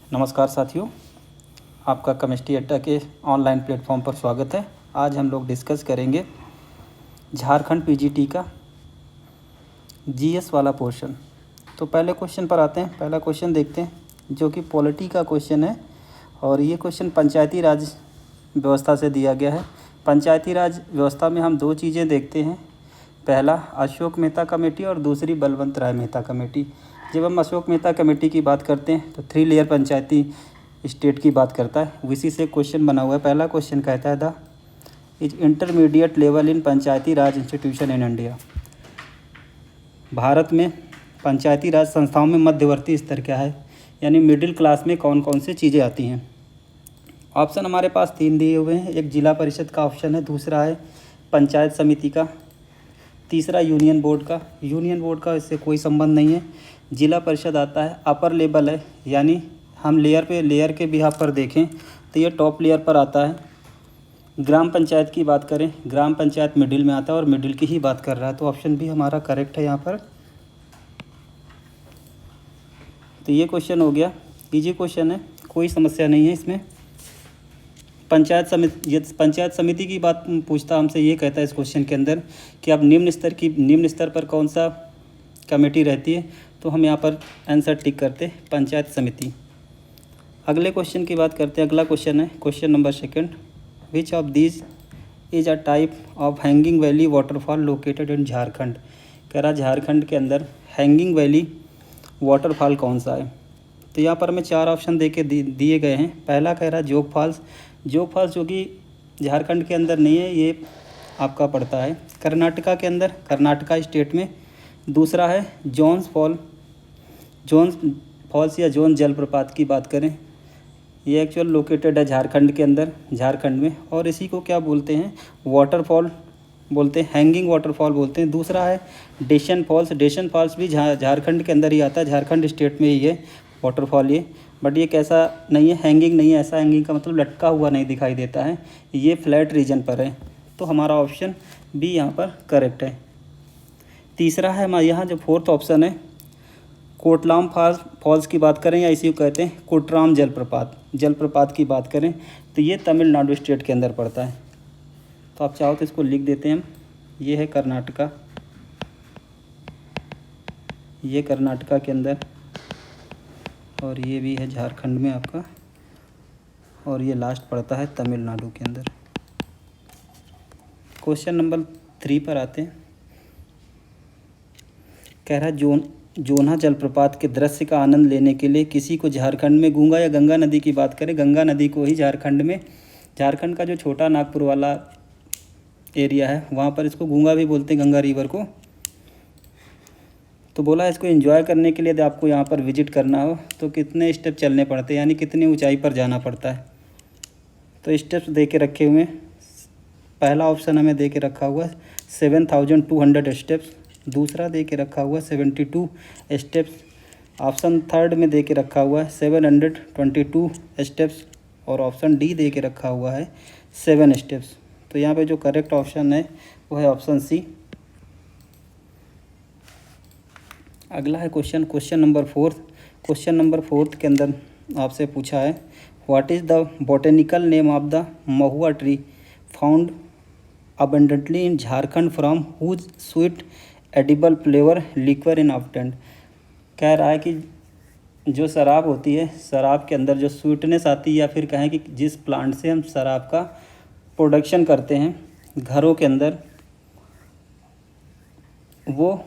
नमस्कार साथियों, आपका केमिस्ट्री अड्डा के ऑनलाइन प्लेटफॉर्म पर स्वागत है। आज हम लोग डिस्कस करेंगे झारखंड पीजीटी का जीएस वाला पोर्शन। तो पहले क्वेश्चन पर आते हैं। पहला क्वेश्चन देखते हैं जो कि पॉलिटी का क्वेश्चन है और ये क्वेश्चन पंचायती राज व्यवस्था से दिया गया है। पंचायती राज व्यवस्था में हम दो चीज़ें देखते हैं, पहला अशोक मेहता कमेटी और दूसरी बलवंत राय मेहता कमेटी। जब हम अशोक मेहता कमेटी की बात करते हैं तो 3 लेयर पंचायती स्टेट की बात करता है, उसी से क्वेश्चन बना हुआ है। पहला क्वेश्चन कहता है the is intermediate level in Panchayati Raj institution in India. Bharat में पंचायती राज संस्थाओं में मध्यवर्ती स्तर क्या है, यानी मिडिल क्लास में कौन कौन सी चीज़ें आती हैं। ऑप्शन हमारे पास 3 दिए हुए हैं। एक जिला परिषद का ऑप्शन है, दूसरा है पंचायत समिति का, तीसरा यूनियन बोर्ड का। यूनियन बोर्ड का इससे कोई संबंध नहीं है। जिला परिषद आता है, अपर लेवल है, यानी हम लेयर के बिहाफ पर देखें तो ये टॉप लेयर पर आता है। ग्राम पंचायत की बात करें, ग्राम पंचायत मिडिल में आता है और मिडिल की ही बात कर रहा है, तो ऑप्शन भी हमारा करेक्ट है यहाँ पर। तो ये क्वेश्चन हो गया, इजी क्वेश्चन है, कोई समस्या नहीं है इसमें। पंचायत समिति की बात पूछता हमसे, ये कहता है इस क्वेश्चन के अंदर कि अब निम्न स्तर पर कौन सा कमेटी रहती है, तो हम यहाँ पर आंसर टिक करते पंचायत समिति। अगले क्वेश्चन की बात करते हैं। अगला क्वेश्चन है question number 2, which of these is a type of hanging valley waterfall located in Jharkhand. कह रहा झारखंड के अंदर हैंगिंग वैली वाटरफॉल कौन सा है। तो यहाँ पर हमें 4 ऑप्शन दिए गए हैं। पहला कह रहा है जोग फॉल्स जो कि झारखंड के अंदर नहीं है, ये आपका पड़ता है कर्नाटका के अंदर, कर्नाटका स्टेट में। दूसरा है जोन्स फॉल्स या जोन जलप्रपात की बात करें, ये एक्चुअल लोकेटेड है झारखंड के अंदर, झारखंड में, और इसी को क्या बोलते हैं, वाटरफॉल बोलते हैं, हैंगिंग वाटरफॉल बोलते हैं। दूसरा है डेशन फॉल्स भी झारखंड के अंदर ही आता है, झारखंड स्टेट में ही है वाटरफॉल ये, बट ये कैसा नहीं है, हैंगिंग नहीं है। ऐसा हैंगिंग का मतलब लटका हुआ नहीं दिखाई देता है, ये फ्लैट रीजन पर है। तो हमारा ऑप्शन बी यहाँ पर करेक्ट है। तीसरा है हमारे यहाँ जो 4th ऑप्शन है, कोटलाम फॉल्स की बात करें या इसी को कहते हैं कोटराम जलप्रपात की बात करें, तो ये तमिलनाडु स्टेट के अंदर पड़ता है। तो आप चाहो तो इसको लिख देते हैं हम, ये है कर्नाटका, ये कर्नाटका के अंदर, और ये भी है झारखंड में आपका, और ये लास्ट पड़ता है तमिलनाडु के अंदर। क्वेश्चन नंबर 3 पर आते हैं। कह रहा है जोन्हा जलप्रपात के दृश्य का आनंद लेने के लिए किसी को झारखंड में गंगा या गंगा नदी की बात करें, गंगा नदी को ही झारखंड का जो छोटा नागपुर वाला एरिया है वहाँ पर इसको गंगा भी बोलते हैं, गंगा रिवर को। तो बोला इसको एंजॉय करने के लिए यदि आपको यहाँ पर विजिट करना हो तो कितने स्टेप चलने पड़ते हैं, यानी कितनी ऊंचाई पर जाना पड़ता है। तो स्टेप्स दे के रखे हुए हैं। पहला ऑप्शन हमें दे के रखा हुआ है 7200 स्टेप्स, दूसरा दे के रखा हुआ है 72 स्टेप्स, ऑप्शन 3 में दे के रखा हुआ है 722 स्टेप्स, और ऑप्शन डी दे के रखा हुआ है 7 स्टेप्स। तो यहाँ पे जो करेक्ट ऑप्शन है वो है ऑप्शन सी। अगला है क्वेश्चन नंबर 4। क्वेश्चन नंबर 4 के अंदर आपसे पूछा है, what is the botanical name of the Mahua tree found abundantly in Jharkhand from whose sweet edible flavour liquor in obtained. कह रहा है कि जो शराब होती है, शराब के अंदर जो स्वीटनेस आती है, या फिर कहें कि जिस प्लांट से हम शराब का प्रोडक्शन करते हैं घरों के अंदर, वो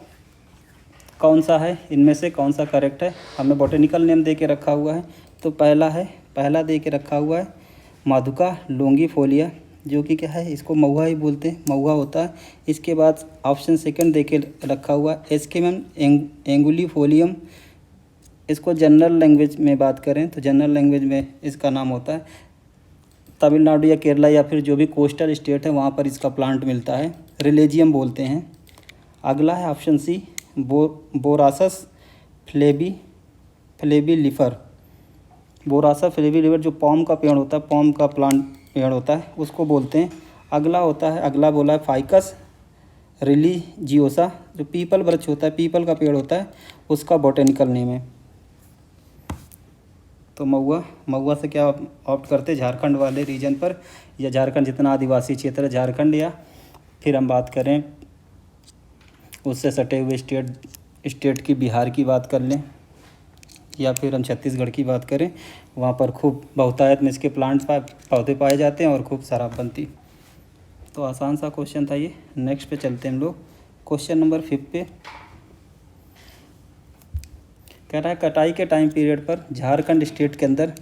कौन सा है, इनमें से कौन सा करेक्ट है। हमें बॉटेनिकल नेम दे के रखा हुआ है, तो पहला दे के रखा हुआ है माधुका लोंगीफोलिया, जो कि क्या है, इसको महुआ ही बोलते हैं, महुआ होता है। इसके बाद ऑप्शन 2 दे के रखा हुआ है एस्केमम एंगुलीफोलियम, इसको जनरल लैंग्वेज में बात करें तो जनरल लैंग्वेज में इसका नाम होता है, तमिलनाडु या केरला या फिर जो भी कोस्टल स्टेट है वहाँ पर इसका प्लांट मिलता है, रिलेजियम बोलते हैं। अगला है ऑप्शन सी बोरासस फ्लेबिलिफर, बोरासा फ्लेबिलिफर जो पॉम का पेड़ होता है, पॉम का प्लांट पेड़ होता है, उसको बोलते हैं। अगला बोला है फाइकस रिलीजियोसा, जो पीपल वृक्ष होता है, पीपल का पेड़ होता है, उसका बॉटेनिकल नेम है। तो महुआ, महुआ से क्या ऑप्ट करते हैं, झारखंड वाले रीजन पर, या झारखंड जितना आदिवासी क्षेत्र है झारखंड, या फिर हम बात करें उससे सटे हुए स्टेट की, बिहार की बात कर लें, या फिर हम छत्तीसगढ़ की बात करें, वहाँ पर खूब बहुतायत में इसके पौधे पाए जाते हैं और खूब शराब बनती। तो आसान सा क्वेश्चन था ये। नेक्स्ट पे चलते हैं हम लोग, क्वेश्चन नंबर 5 पे। कह रहा है कटाई के टाइम पीरियड पर झारखंड स्टेट के अंदर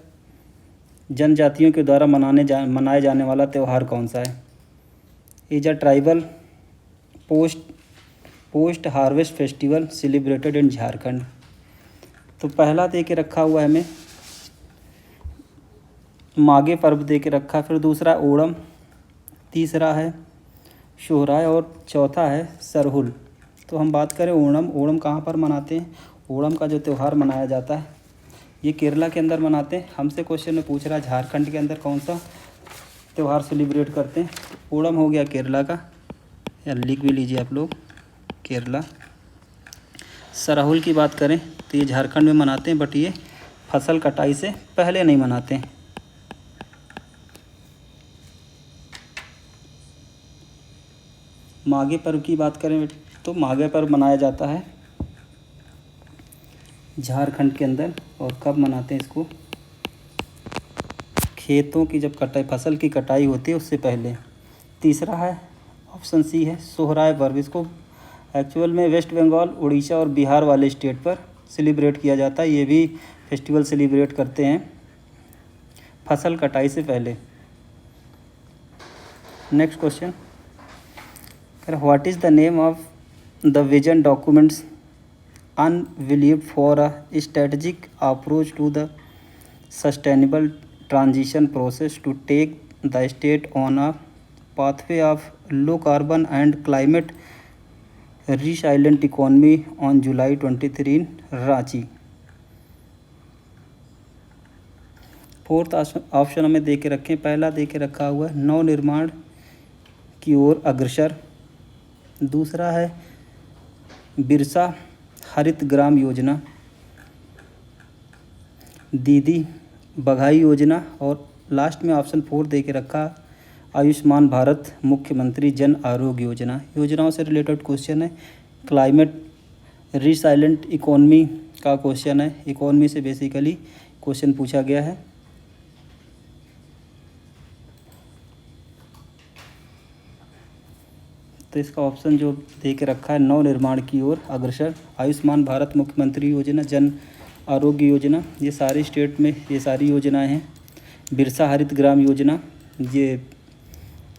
जनजातियों के द्वारा मनाए जाने वाला त्यौहार कौन सा है। Is a tribal post harvest festival celebrated in Jharkhand. तो पहला दे के रखा हुआ है हमें माघे पर्व दे के रखा, फिर दूसरा ओणम, तीसरा है सोहराय और चौथा है सरहुल। तो हम बात करें ओणम, ओणम कहाँ पर मनाते हैं। ओणम का जो त्यौहार मनाया जाता है ये केरला के अंदर मनाते हैं। हमसे क्वेश्चन में पूछ रहा है झारखंड के अंदर कौन सा त्यौहार सेलिब्रेट करते हैं। ओणम हो गया केरला का, या लिख भी लीजिए आप लोग, केरला। सरहुल की बात करें तो ये झारखंड में मनाते हैं, बट ये फसल कटाई से पहले नहीं मनाते हैं। माघे पर्व की बात करें तो माघे पर्व मनाया जाता है झारखंड के अंदर, और कब मनाते हैं इसको, खेतों की जब कटाई, फसल की कटाई होती है उससे पहले। तीसरा है ऑप्शन सी है सोहराय पर्व। इसको एक्चुअल में वेस्ट बंगाल, उड़ीसा और बिहार वाले स्टेट पर सेलिब्रेट किया जाता है। ये भी फेस्टिवल सेलिब्रेट करते हैं फसल कटाई से पहले। Next question, what is the name of the vision documents unveiled for a strategic approach to the sustainable transition process to take the state on a pathway of low carbon and climate resilient economy on July 23 in Ranchi। Fourth option हमें दे के रखें, पहला दे के रखा हुआ है नव निर्माण की ओर अग्रसर, दूसरा है बिरसा हरित ग्राम योजना, दीदी बघाई योजना, और लास्ट में ऑप्शन 4 दे के रखा आयुष्मान भारत मुख्यमंत्री जन आरोग्य योजना। योजनाओं से रिलेटेड क्वेश्चन है। क्लाइमेट रिसाइलेंट इकोनॉमी का क्वेश्चन है, इकोनॉमी से बेसिकली क्वेश्चन पूछा गया है। तो इसका ऑप्शन जो दे के रखा है नव निर्माण की ओर अग्रसर, आयुष्मान भारत मुख्यमंत्री योजना, जन आरोग्य योजना, ये सारे स्टेट में ये सारी योजनाएं हैं। बिरसा हरित ग्राम योजना ये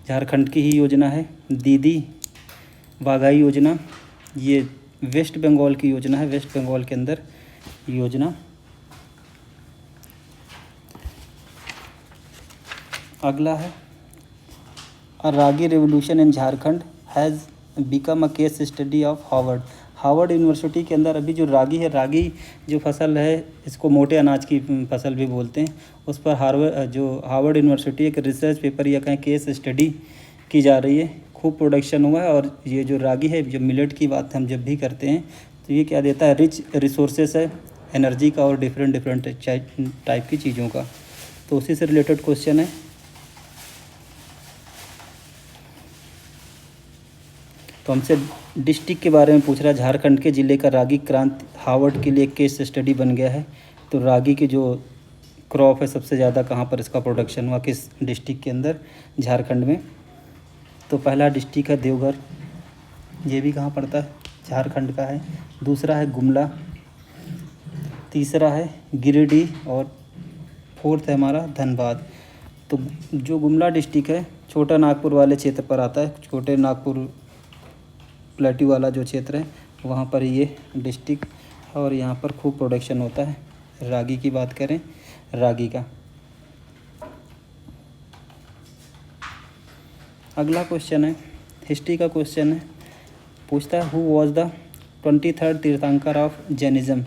झारखंड की ही योजना है। दीदी बाघाई योजना ये वेस्ट बंगाल की योजना है, वेस्ट बंगाल के अंदर योजना। अगला है ragi revolution in Jharkhand has become a case study of Harvard University के अंदर अभी जो रागी है, रागी जो फसल है इसको मोटे अनाज की फसल भी बोलते हैं, उस पर हार्वर्ड यूनिवर्सिटी एक रिसर्च पेपर या कहीं केस स्टडी की जा रही है। खूब प्रोडक्शन हुआ है, और ये जो रागी है, जो मिलेट की बात हम जब भी करते हैं तो ये क्या देता है, रिच रिसोर्सेस है एनर्जी का और डिफरेंट टाइप की चीज़ों का। तो उसी से रिलेटेड क्वेश्चन है। तो हमसे डिस्ट्रिक्ट के बारे में पूछ रहा है, झारखंड के ज़िले का रागी क्रांति हार्वर्ड के लिए केस स्टडी बन गया है। तो रागी की जो क्रॉप है सबसे ज़्यादा कहाँ पर इसका प्रोडक्शन हुआ, किस डिस्ट्रिक्ट के अंदर, झारखंड में। तो पहला डिस्ट्रिक्ट है देवघर, ये भी कहाँ पड़ता है, झारखंड का है। दूसरा है गुमला, तीसरा है गिरिडीह, और फोर्थ है हमारा धनबाद। तो जो गुमला डिस्ट्रिक्ट है छोटा नागपुर वाले क्षेत्र पर आता है, छोटे नागपुर प्लेट्यू वाला जो क्षेत्र है वहाँ पर ये डिस्ट्रिक्ट, और यहाँ पर खूब प्रोडक्शन होता है। रागी की बात करें, रागी का। अगला क्वेश्चन है हिस्ट्री का क्वेश्चन है, पूछता है हु वॉज द 23rd तीर्थंकर ऑफ जैनिज़्म,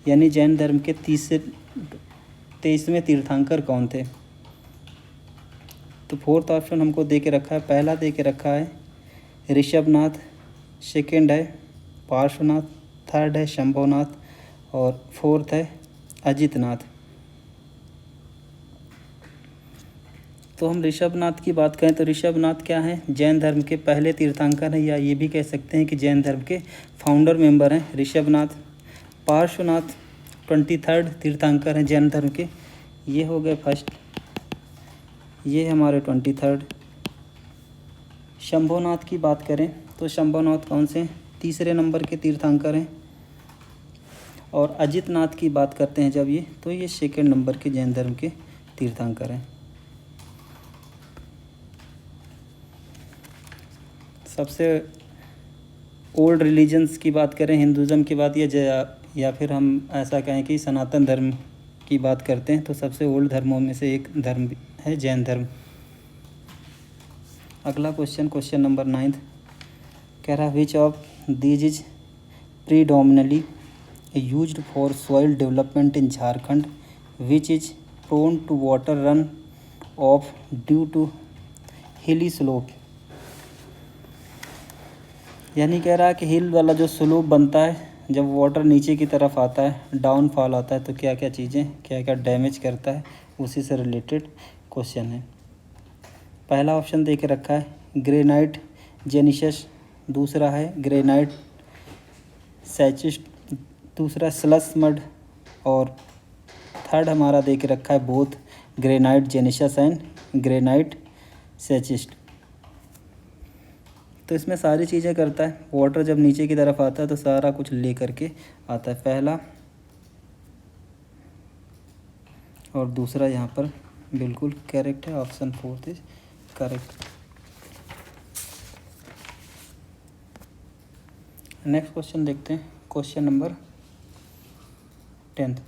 यानी जैन धर्म के 23वें तीर्थंकर कौन थे। तो फोर्थ ऑप्शन हमको दे के रखा है, पहला दे के रखा है ऋषभनाथ, सेकेंड है पार्श्वनाथ, थर्ड है शंभुनाथ, और फोर्थ है अजितनाथ। तो हम ऋषभनाथ की बात करें तो ऋषभनाथ क्या है, जैन धर्म के पहले तीर्थंकर हैं, या ये भी कह सकते हैं कि जैन धर्म के फाउंडर मेंबर हैं ऋषभनाथ। पार्श्वनाथ 23rd तीर्थंकर हैं जैन धर्म के, ये हो गए फर्स्ट, ये हमारे 23rd। शंभुनाथ की बात करें तो शंभुनाथ कौन से, तीसरे नंबर के तीर्थंकर हैं। और अजितनाथ की बात करते हैं जब ये, तो ये सेकेंड नंबर के जैन धर्म के तीर्थंकर हैं। सबसे ओल्ड रिलीजन्स की बात करें हिंदुज़म की बात, या फिर हम ऐसा कहें कि सनातन धर्म की बात करते हैं, तो सबसे ओल्ड धर्मों में से एक धर्म है जैन धर्म। अगला क्वेश्चन नंबर 9 कह रहा है which of these is predominantly used for soil development in Jharkhand which is prone to water run off due to hilly slope. यानी कह रहा है कि हिल वाला जो स्लोप बनता है, जब वाटर नीचे की तरफ आता है, डाउनफॉल आता है, तो क्या क्या चीज़ें क्या क्या डैमेज करता है, उसी से रिलेटेड क्वेश्चन है। पहला ऑप्शन दे के रखा है ग्रेनाइट जेनिसस, दूसरा है ग्रेनाइट सैचिस्ट, दूसरा स्लस मड, और थर्ड हमारा दे के रखा है बोथ ग्रेनाइट जेनिसस एंड ग्रेनाइट सैचिस्ट। तो इसमें सारी चीज़ें करता है, वाटर जब नीचे की तरफ आता है तो सारा कुछ ले करके आता है, पहला और दूसरा यहाँ पर बिल्कुल करेक्ट है, option 4 is correct. Next question देखते हैं, क्वेश्चन नंबर 10।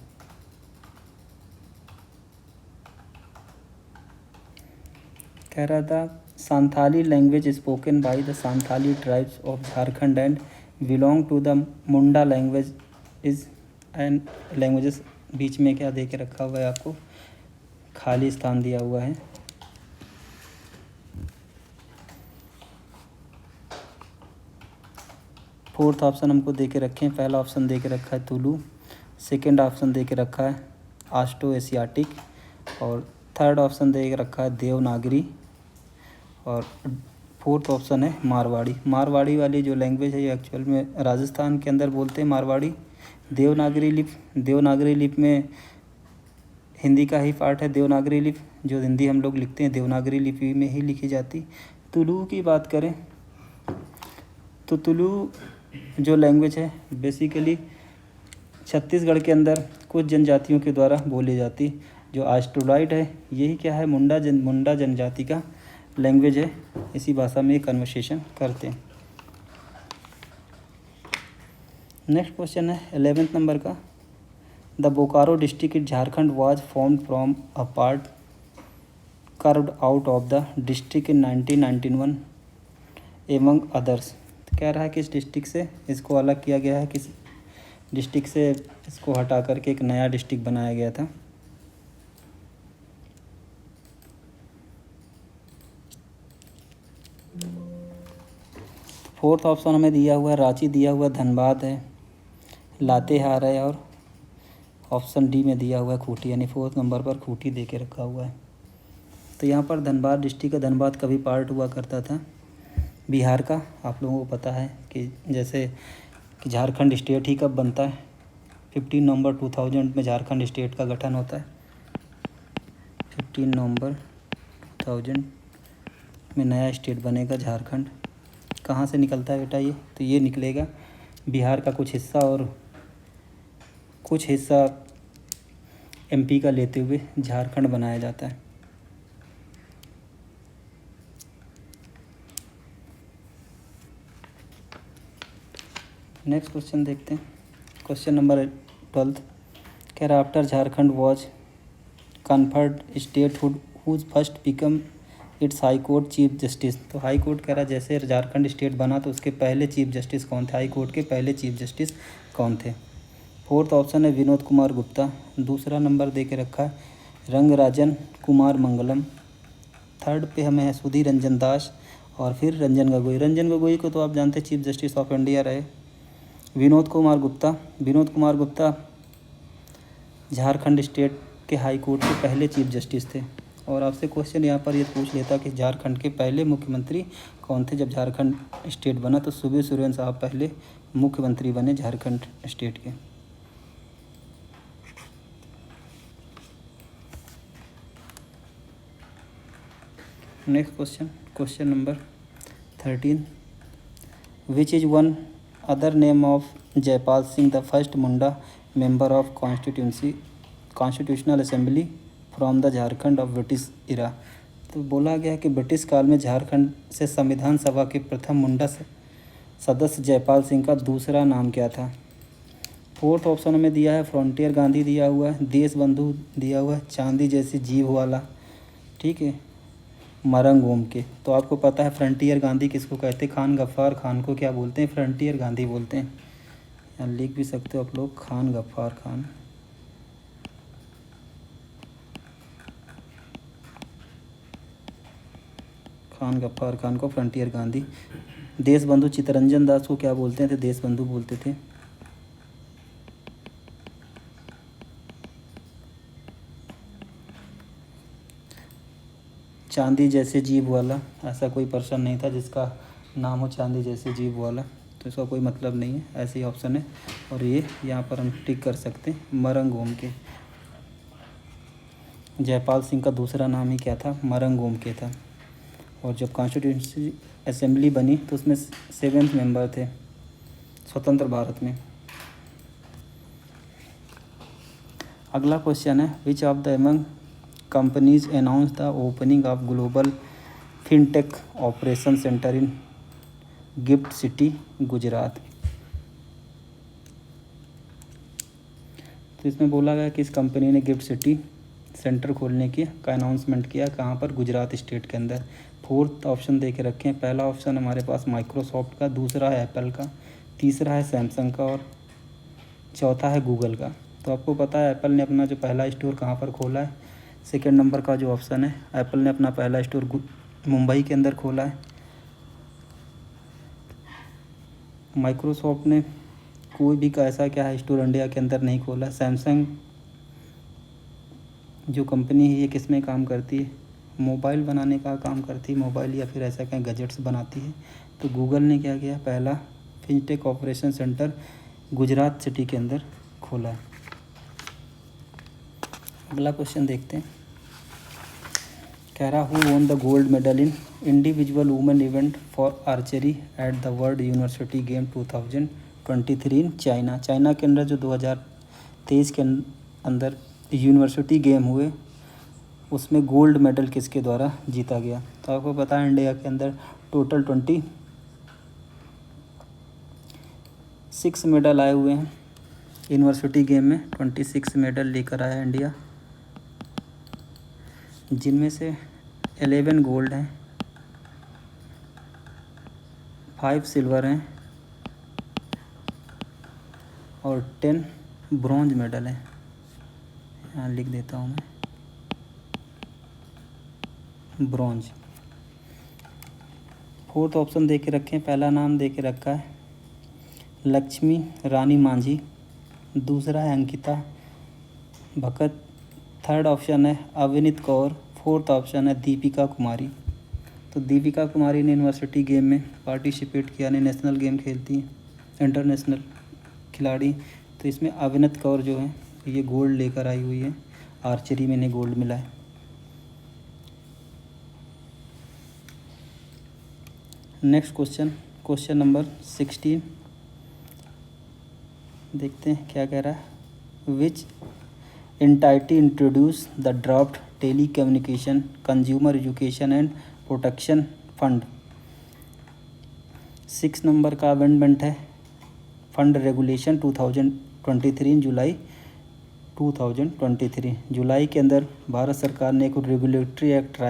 कह रहा था Santhali language spoken by the Santhali tribes of Jharkhand and belong to the Munda language is and languages, बीच में क्या दे के रखा हुआ है आपको, खाली स्थान दिया हुआ है। फोर्थ ऑप्शन हमको दे के रखे हैं, पहला ऑप्शन दे के रखा है तुलु, सेकेंड ऑप्शन दे के रखा है आस्ट्रो एशियाटिक, और थर्ड ऑप्शन दे के रखा है देवनागरी, और फोर्थ ऑप्शन है मारवाड़ी। मारवाड़ी वाली जो लैंग्वेज है ये एक्चुअल में राजस्थान के अंदर बोलते हैं मारवाड़ी। देवनागरी लिपि में हिंदी का ही पार्ट है देवनागरी लिपि, जो हिंदी हम लोग लिखते हैं देवनागरी लिपि में ही लिखी जाती। तुलु की बात करें तो तुलु जो लैंग्वेज है बेसिकली छत्तीसगढ़ के अंदर कुछ जनजातियों के द्वारा बोली जाती, जो आस्ट्रोलाइड है यही क्या है मुंडा जनजाति का लैंग्वेज है, इसी भाषा में कन्वर्सेशन करते हैं। नेक्स्ट क्वेश्चन है 11th नंबर का, the Bokaro district in Jharkhand was formed from a part carved out of the district in 1991 among others. तो कह रहा है किस डिस्ट्रिक्ट से इसको अलग किया गया है, किस डिस्ट्रिक्ट से इसको हटा करके एक नया डिस्ट्रिक्ट बनाया गया था। फोर्थ ऑप्शन हमें दिया हुआ है रांची दिया हुआ, धनबाद है, लातेहार है, और ऑप्शन डी में दिया हुआ है खूंटी, यानी 4th नंबर पर खूंटी दे के रखा हुआ है। तो यहाँ पर धनबाद डिस्ट्रिक्ट का धनबाद कभी पार्ट हुआ करता था बिहार का। आप लोगों को पता है कि जैसे कि झारखंड स्टेट ही कब बनता है, 15 नवंबर 2000 में झारखंड स्टेट का गठन होता है। 15 नवंबर 2000 में नया स्टेट बनेगा झारखंड। कहाँ से निकलता है बेटा ये, तो ये निकलेगा बिहार का कुछ हिस्सा और कुछ हिस्सा एमपी का लेते हुए झारखंड बनाया जाता है। नेक्स्ट क्वेश्चन देखते हैं, क्वेश्चन नंबर 12 कह रहा after Jharkhand was conferred statehood whose first become its high court chief justice. तो हाई कोर्ट कह रहा जैसे झारखंड स्टेट बना तो उसके पहले चीफ जस्टिस कौन थे, हाई कोर्ट के पहले चीफ जस्टिस कौन थे। फोर्थ ऑप्शन है विनोद कुमार गुप्ता, दूसरा नंबर दे के रखा है रंगराजन कुमार मंगलम, थर्ड पे हमें है सुधीर रंजन दास, और फिर रंजन गोगोई। रंजन गोगोई को तो आप जानते हैं चीफ जस्टिस ऑफ इंडिया रहे। विनोद कुमार गुप्ता झारखंड स्टेट के हाई कोर्ट के पहले चीफ जस्टिस थे, और आपसे क्वेश्चन यहाँ पर ये पूछ लेता कि झारखंड के पहले मुख्यमंत्री कौन थे। जब झारखंड स्टेट बना तो सुबे सोरेन साहब पहले मुख्यमंत्री बने झारखंड स्टेट के। Next question, question number 13, which is one other name of Jaipal Singh the first Munda member of constitutional assembly from the Jharkhand of British era. तो बोला गया कि ब्रिटिश काल में झारखंड से संविधान सभा के प्रथम मुंडा सदस्य जयपाल सिंह का दूसरा नाम क्या था। फोर्थ ऑप्शन में दिया है फ्रंटियर गांधी दिया हुआ है, देश बंधु दिया हुआ है, चांदी जैसी जीभ वाला, ठीक है, मरंग ओम के। तो आपको पता है फ्रंटियर गांधी किसको कहते हैं, खान गफ्फार खान को क्या बोलते हैं, फ्रंटियर गांधी बोलते हैं। यहाँ लिख भी सकते हो आप लोग, खान गफ्फार खान। खान गफ्फार खान को फ्रंटियर गांधी। देश बंधु चित्तरंजन दास को क्या बोलते थे, देश बंधु बोलते थे। चांदी जैसे जीभ वाला, ऐसा कोई पर्सन नहीं था जिसका नाम हो चांदी जैसे जीभ वाला, तो इसका कोई मतलब नहीं है, ऐसे ही ऑप्शन है। और ये यहाँ पर हम टिक कर सकते हैं, मरंग ओम के। जयपाल सिंह का दूसरा नाम ही क्या था, मरंग ओम के था। और जब कॉन्स्टिट्यूंसी असेंबली बनी तो उसमें 7 मेंबर थे स्वतंत्र भारत में। अगला क्वेश्चन है, which of the among companies announce the opening of global fintech operation centre in gift city Gujarat. तो इसमें बोला गया कि इस कंपनी ने गिफ्ट सिटी सेंटर खोलने का अनाउंसमेंट किया, कहाँ पर, गुजरात स्टेट के अंदर। फोर्थ ऑप्शन दे के रखे हैं, पहला ऑप्शन हमारे पास माइक्रोसॉफ्ट का, दूसरा है एप्पल का, तीसरा है सैमसंग का और चौथा है गूगल का। तो आपको पता है एप्पल ने अपना जो पहला स्टोर कहाँ पर खोला है, सेकेंड नंबर का जो ऑप्शन है, एप्पल ने अपना पहला स्टोर मुंबई के अंदर खोला है। माइक्रोसॉफ्ट ने कोई भी ऐसा क्या है स्टोर इंडिया के अंदर नहीं खोला। सैमसंग जो कंपनी है ये किस में काम करती है, मोबाइल बनाने का काम करती है, मोबाइल या फिर ऐसा क्या गैजेट्स बनाती है। तो गूगल ने क्या किया, पहला fintech operation centre Gujarat city के अंदर खोला है। अगला क्वेश्चन देखते हैं, कह रहा who won the gold medal in individual women event for archery at the world university game 2023 in China. China के अंदर जो 2023 के अंदर यूनिवर्सिटी गेम हुए उसमें गोल्ड मेडल किसके द्वारा जीता गया। तो आपको पता है इंडिया के अंदर टोटल 26 मेडल आए हुए हैं यूनिवर्सिटी गेम में। 26 मेडल लेकर आया इंडिया, जिनमें से 11 गोल्ड हैं, 5 सिल्वर हैं और 10 ब्रॉन्ज मेडल हैं। यहाँ लिख देता हूँ मैं, ब्रॉन्ज। फोर्थ ऑप्शन दे के रखे हैं, पहला नाम दे के रखा है लक्ष्मी रानी मांझी, दूसरा है अंकिता भगत, थर्ड ऑप्शन है अविनीत कौर, फोर्थ ऑप्शन है दीपिका कुमारी। तो दीपिका कुमारी ने यूनिवर्सिटी गेम में पार्टिसिपेट किया, ने नेशनल गेम खेलती हैं, इंटरनेशनल खिलाड़ी। तो इसमें अविनीत कौर जो है ये गोल्ड लेकर आई हुई है, आर्चरी में इन्हें गोल्ड मिला है। नेक्स्ट क्वेश्चन, क्वेश्चन नंबर 16 देखते हैं क्या कह रहा है, which entity introduce the draft telecommunication consumer education and protection fund. 6 नंबर का अमेंडमेंट है फंड रेगुलेशन 2023 इन जुलाई 2023। जुलाई के अंदर भारत सरकार ने एक रेगुलेटरी एक्ट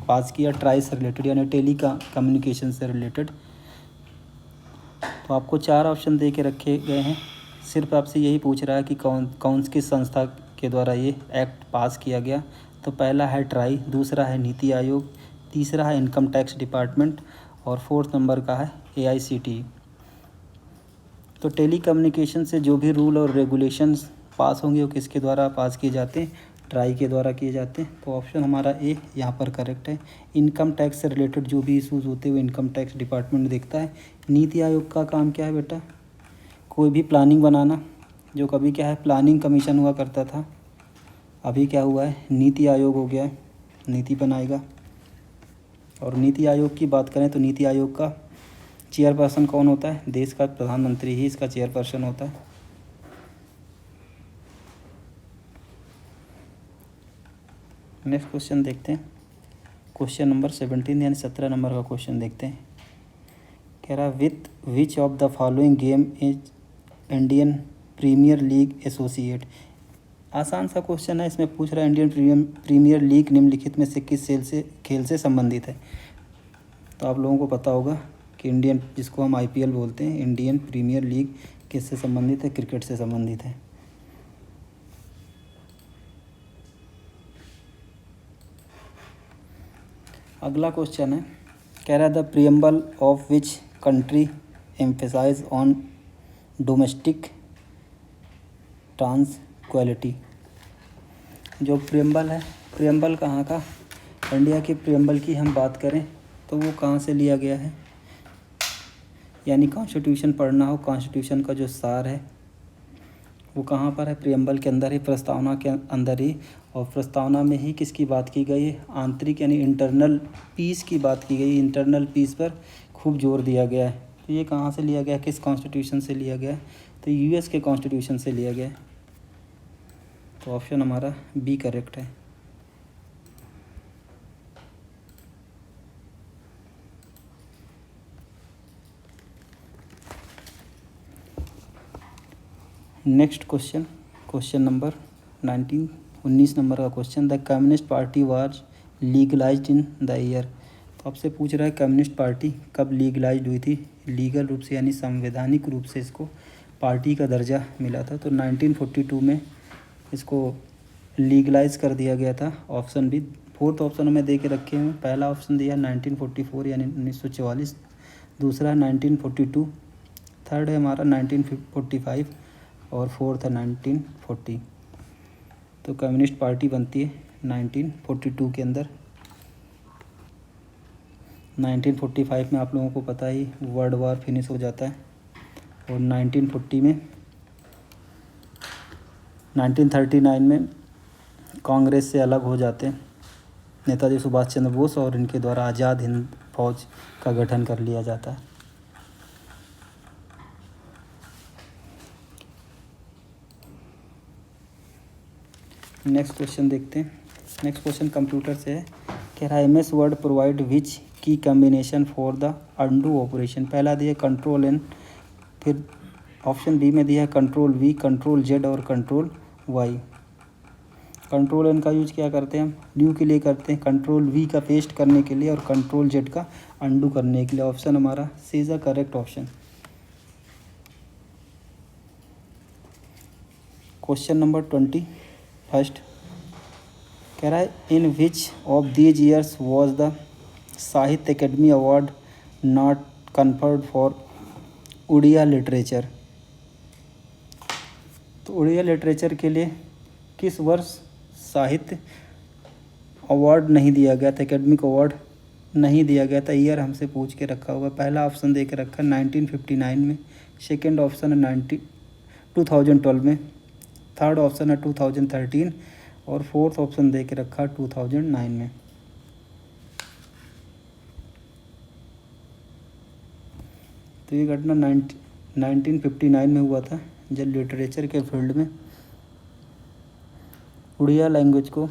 पास किया, ट्राई से रिलेटेड यानी टेली कम्युनिकेशन से रिलेटेड। तो आपको 4 ऑप्शन दे के रखे गए हैं, सिर्फ आपसे यही पूछ रहा है कि कौन किस संस्था के द्वारा ये एक्ट पास किया गया। तो पहला है ट्राई, दूसरा है नीति आयोग, तीसरा है इनकम टैक्स डिपार्टमेंट और फोर्थ नंबर का है AICTE। तो टेली कम्युनिकेशन से जो भी रूल और रेगुलेशंस पास होंगे वो किसके द्वारा पास किए जाते हैं, ट्राई के द्वारा किए जाते हैं। तो ऑप्शन हमारा ए यहाँ पर करेक्ट है। इनकम टैक्स से रिलेटेड जो भी इशूज़ होते हैं वो इनकम टैक्स डिपार्टमेंट देखता है। नीति आयोग का काम क्या है बेटा? कोई भी प्लानिंग बनाना, जो कभी क्या है प्लानिंग कमीशन हुआ करता था, अभी क्या हुआ है नीति आयोग हो गया है, नीति बनाएगा। और नीति आयोग की बात करें तो नीति आयोग का चेयरपर्सन कौन होता है? देश का प्रधानमंत्री ही इसका चेयरपर्सन होता है। नेक्स्ट क्वेश्चन देखते हैं, क्वेश्चन नंबर 17 यानी 17 नंबर का क्वेश्चन देखते हैं। कह रहा with which of the following game is Indian premier league associate. आसान सा क्वेश्चन है, इसमें पूछ रहा है इंडियन प्रीमियर लीग निम्नलिखित में से किस खेल से संबंधित है। तो आप लोगों को पता होगा कि इंडियन, जिसको हम IPL बोलते हैं, इंडियन प्रीमियर लीग किससे संबंधित है? क्रिकेट से संबंधित है। अगला क्वेश्चन है, कह रहा है the preamble of which country emphasise on domestic tranquillity. जो प्रियम्बल है, प्रियम्बल कहाँ का? इंडिया के प्रियम्बल की हम बात करें तो वो कहाँ से लिया गया है? यानी कॉन्स्टिट्यूशन पढ़ना हो, कॉन्स्टिट्यूशन का जो सार है वो कहाँ पर है? प्रियम्बल के अंदर ही, प्रस्तावना के अंदर ही। और प्रस्तावना में ही किसकी बात की गई है? आंतरिक यानी इंटरनल पीस की बात की गई। इंटरनल पीस पर खूब जोर दिया गया है। तो ये कहाँ से लिया गया है? किस कॉन्स्टिट्यूशन से लिया गया है? तो US के कॉन्स्टिट्यूशन से लिया गया है। तो ऑप्शन हमारा बी करेक्ट है। Next question, question number 19 number का question, the communist party was legalised in the year. तो आपसे पूछ रहा है कम्युनिस्ट पार्टी कब लीगलाइज्ड हुई थी? लीगल रूप से यानी संवैधानिक रूप से इसको पार्टी का दर्जा मिला था। तो 1942 में इसको लीगलाइज कर दिया गया था। ऑप्शन भी 4th ऑप्शन में दे के रखे हैं। पहला ऑप्शन दिया 1944 यानी 1944, दूसरा 1942, थर्ड है हमारा 1945 और 4th है 1940। तो कम्युनिस्ट पार्टी बनती है 1942 के अंदर। 1945 में आप लोगों को पता ही वर्ल्ड वार फिनिश हो जाता है। और 1940 में 1939 में कांग्रेस से अलग हो जाते हैं नेताजी सुभाष चंद्र बोस, और इनके द्वारा आज़ाद हिंद फौज का गठन कर लिया जाता है। नेक्स्ट क्वेश्चन देखते हैं। नेक्स्ट क्वेश्चन कंप्यूटर से है। कह रहा है MS वर्ड प्रोवाइड विच की combination for the undo operation. पहला दिया कंट्रोल N, फिर ऑप्शन बी में दिया कंट्रोल V, कंट्रोल Z और कंट्रोल Y। कंट्रोल N का यूज क्या करते हैं हम? न्यू के लिए करते हैं, कंट्रोल V का पेस्ट करने के लिए और कंट्रोल Z का अंडू करने के लिए। ऑप्शन हमारा C is the correct option. Question number 21 कह रहा है in which of these years was the Sahitya Akademi Award not conferred for Odia literature. तो उड़िया लिटरेचर के लिए किस वर्ष साहित्य अवार्ड नहीं दिया गया था, एकेडमिक अवार्ड नहीं दिया गया था? ईयर हमसे पूछ के रखा होगा। पहला ऑप्शन दे के रखा 1959 में, सेकेंड ऑप्शन है 2012 में, थर्ड ऑप्शन है 2013 और 4th ऑप्शन दे के रखा 2009 में। तो ये घटना 1959 में हुआ था, जब लिटरेचर के फील्ड में उड़िया लैंग्वेज को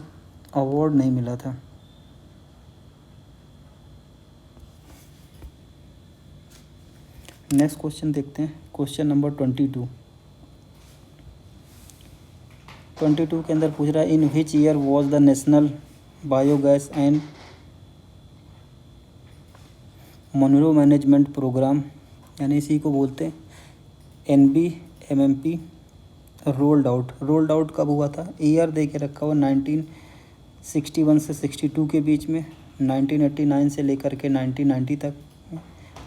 अवार्ड नहीं मिला था। नेक्स्ट क्वेश्चन देखते हैं, क्वेश्चन नंबर 22 के अंदर पूछ रहा है in which year was the national biogas and manure management programme, यानी इसी को बोलते हैं NBMMP रोल्ड आउट कब हुआ था? ईयर दे के रखा हुआ 1961 से 62 के बीच में, 1989 से लेकर के 1990 तक,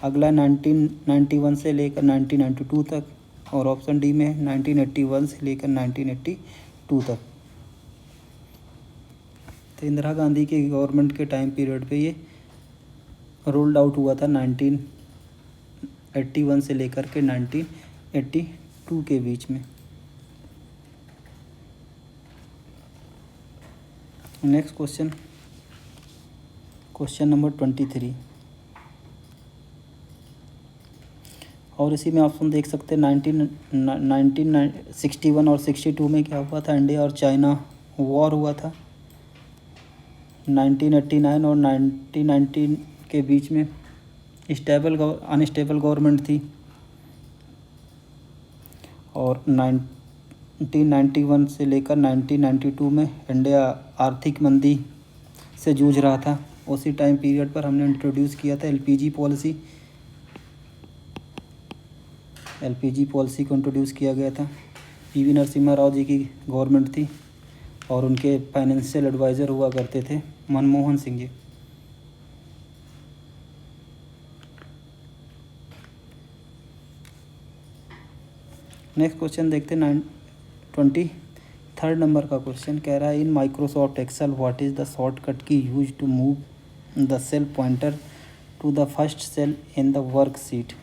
अगला 1991 से लेकर 1992 तक, और ऑप्शन डी में 1981 से लेकर 1982 तक। तो इंदिरा गांधी के गवर्नमेंट के टाइम पीरियड पे ये रोल्ड आउट हुआ था 1981 से लेकर के 1982 के बीच में। Next question number 23। और इसी में ऑप्शन देख सकते हैं 1961 और 62 में क्या हुआ था, इंडिया और चाइना वॉर हुआ था। 1989 और 1919 के बीच में अनस्टेबल गवर्नमेंट थी। और 1991 से लेकर 1992 में इंडिया आर्थिक मंदी से जूझ रहा था। उसी टाइम पीरियड पर हमने इंट्रोड्यूस किया था एलपीजी पॉलिसी को इंट्रोड्यूस किया गया था। पीवी नरसिम्हा राव जी की गवर्नमेंट थी और उनके फाइनेंशियल एडवाइज़र हुआ करते थे मनमोहन सिंह जी। नेक्स्ट क्वेश्चन देखते हैं 23rd नंबर का क्वेश्चन कह रहा है in Microsoft Excel what is the shortcut key used to move the cell pointer to the first cell in the worksheet.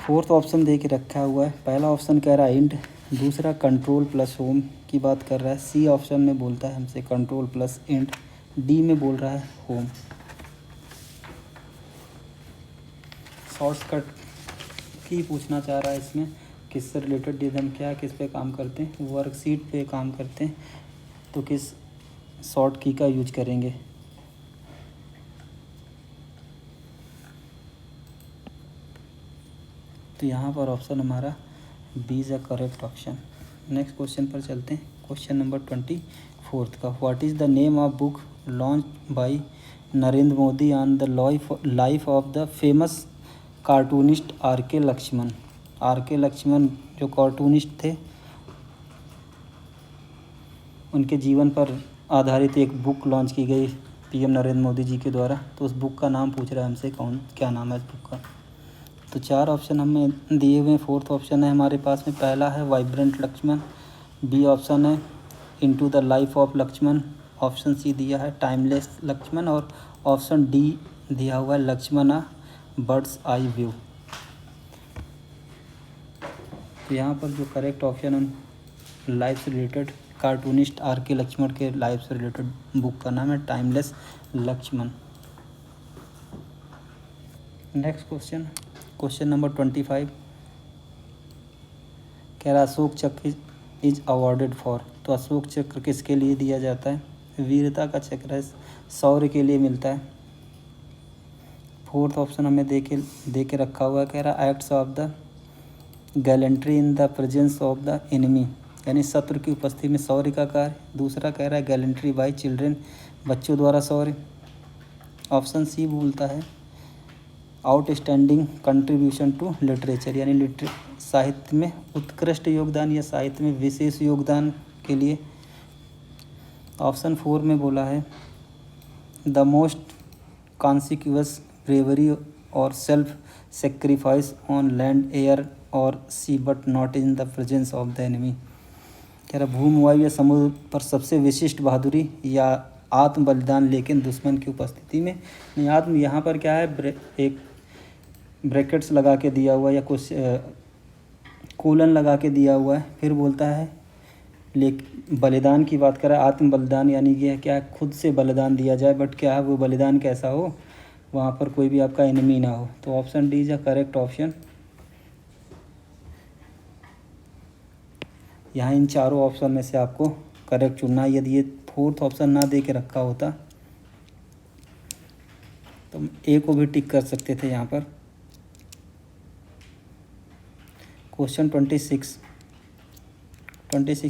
Fourth option दे के रखा हुआ है। पहला ऑप्शन कह रहा है इंट, दूसरा कंट्रोल प्लस होम की बात कर रहा है। सी ऑप्शन में बोलता है हमसे कंट्रोल प्लस इंट, डी में बोल रहा है होम। शॉर्टकट की पूछना चाह रहा है इसमें, किससे रिलेटेड यदि हम क्या किस पे काम करते हैं, वर्कशीट पे काम करते हैं तो किस शॉर्ट की का यूज करेंगे। तो यहाँ पर ऑप्शन हमारा B is a correct option. Next question पर चलते हैं, क्वेश्चन नंबर 24 का। What is the name of book launch by Narendra Modi on the life of the famous cartoonist R K Laxman. Are K Lakshman जो कार्टूनिस्ट थे, उनके जीवन पर आधारित एक बुक लॉन्च की गई पीएम नरेंद्र मोदी जी के द्वारा। तो उस बुक का नाम पूछ रहा है हमसे, क्या नाम है इस बुक का। तो 4 ऑप्शन हमें दिए हुए हैं। फोर्थ ऑप्शन है हमारे पास में, पहला है वाइब्रेंट लक्ष्मण, बी ऑप्शन है into the life of Laxman, option C दिया है टाइमलेस लक्ष्मण और ऑप्शन डी दिया हुआ है लक्ष्मण बर्ड्स आई व्यू। तो यहाँ पर जो करेक्ट ऑप्शन है लाइफ से related cartoonist R K Lakshman के लाइफ से रिलेटेड बुक का नाम है timeless Laxman. Next question number 25 कह रहा अशोक चक्र इज अवॉर्डेड फॉर। तो अशोक चक्र किसके लिए दिया जाता है, वीरता का चक्र है, शौर्य के लिए मिलता है। फोर्थ ऑप्शन हमें दे के रखा हुआ है, कह रहा acts of the gallantry in the presence of the enemy, यानी शत्रु की उपस्थिति में शौर्य का कार्य। दूसरा कह रहा है गैलेंट्री बाय चिल्ड्रेन, बच्चों द्वारा शौर्य। ऑप्शन सी बोलता है आउटस्टैंडिंग कंट्रीब्यूशन टू लिटरेचर, यानी साहित्य में उत्कृष्ट योगदान या साहित्य में विशेष योगदान के लिए। ऑप्शन 4 में बोला है द मोस्ट कॉन्सिक्यूअस ब्रेवरी और self sacrifice on land air और sea but not in the presence of the enemy. कह रहा भूमि वायु या समुद्र पर सबसे विशिष्ट बहादुरी या आत्म बलिदान लेकिन दुश्मन की उपस्थिति में नहीं। आत्म यहाँ पर क्या है, एक ब्रैकेट्स लगा के दिया हुआ या कुछ कोलन लगा के दिया हुआ है। फिर बोलता है बलिदान की बात कर रहा है, आत्म बलिदान यानी कि क्या है, खुद से बलिदान दिया जाए, बट क्या है वो बलिदान कैसा हो, वहाँ पर कोई भी आपका एनिमी ना हो। तो option D is a correct option. यहाँ इन चारों ऑप्शन में से आपको करेक्ट चुनना है। यदि ये फोर्थ ऑप्शन ना दे के रखा होता तो ए को भी टिक कर सकते थे यहाँ पर। क्वेश्चन 26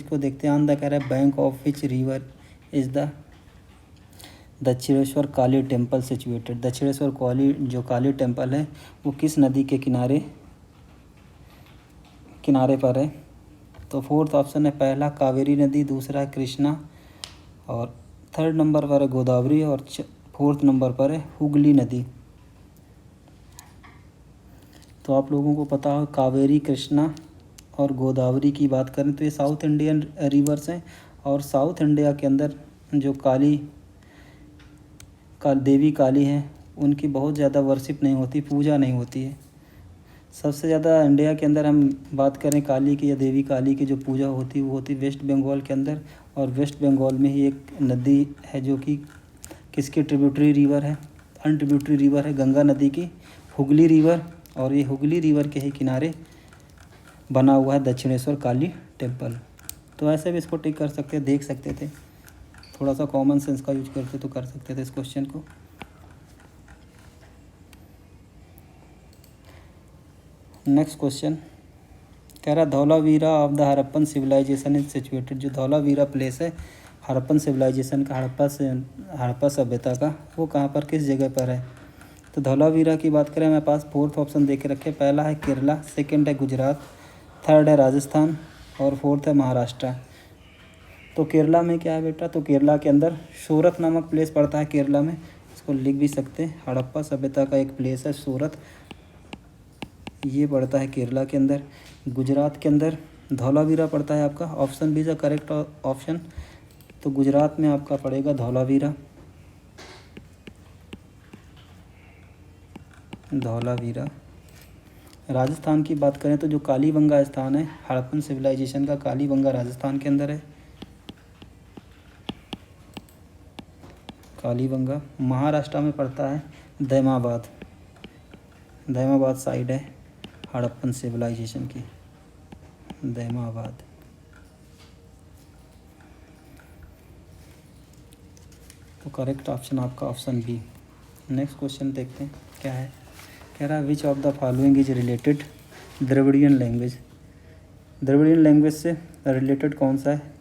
को देखते हैं। आंदा कह रहा है bank of which river is the Dakshineswar Kali temple situated. Dakshineswar Kali जो काली टेम्पल है वो किस नदी के किनारे पर है। तो फोर्थ ऑप्शन है पहला कावेरी नदी, दूसरा है कृष्णा और थर्ड नंबर पर है गोदावरी और फोर्थ नंबर पर है हुगली नदी। तो आप लोगों को पता हो कावेरी, कृष्णा और गोदावरी की बात करें तो ये साउथ इंडियन रिवर्स हैं। और साउथ इंडिया के अंदर जो देवी काली हैं उनकी बहुत ज़्यादा वर्शिप नहीं होती, पूजा नहीं होती है। सबसे ज़्यादा इंडिया के अंदर हम बात करें काली की या देवी काली की जो पूजा होती है वो होती है वेस्ट बंगाल के अंदर। और वेस्ट बंगाल में ही एक नदी है जो कि किसकी ट्रिब्यूटरी रिवर है, अनट्रिब्यूटरी रिवर है गंगा नदी की, हुगली रिवर। और ये हुगली रिवर के ही किनारे बना हुआ है दक्षिणेश्वर काली टेम्पल। तो ऐसे भी इसको टिक कर सकते, देख सकते थे, थोड़ा सा कॉमन सेंस का यूज करते तो कर सकते थे इस क्वेश्चन को। नेक्स्ट क्वेश्चन कह रहा Dholavira of the Harappan civilisation is situated. जो धौलावीरा प्लेस है हड़प्पन सिविलाइजेशन का, हड़प्पा सभ्यता का, वो कहाँ पर, किस जगह पर है। तो धौलावीरा की बात करें, हमारे पास 4th ऑप्शन दे के रखे। पहला है केरला, सेकंड है गुजरात, थर्ड है राजस्थान और 4th है महाराष्ट्र। तो केरला में क्या है बेटा, तो केरला के अंदर सूरत नामक प्लेस पड़ता है केरला में, इसको लिख भी सकते हैं। हड़प्पा सभ्यता का एक प्लेस है सूरत, ये पड़ता है केरला के अंदर। गुजरात के अंदर धौलावीरा पड़ता है आपका, option B is correct option. तो गुजरात में आपका पड़ेगा धौलावीरा, धौलावीरा। राजस्थान की बात करें तो जो कालीबंगा स्थान है हड़प्पन सिविलाइजेशन का, कालीबंगा राजस्थान के अंदर है, कालीबंगा। महाराष्ट्र में पड़ता है दैमाबाद, दैमाबाद साइड है हड़प्पन सिविलाइजेशन की, दैमाबाद। तो करेक्ट ऑप्शन आपका ऑप्शन बी। नेक्स्ट क्वेश्चन देखते हैं क्या है। कह रहा है which of the following is related Dravidian language. Dravidian language से रिलेटेड कौन सा है।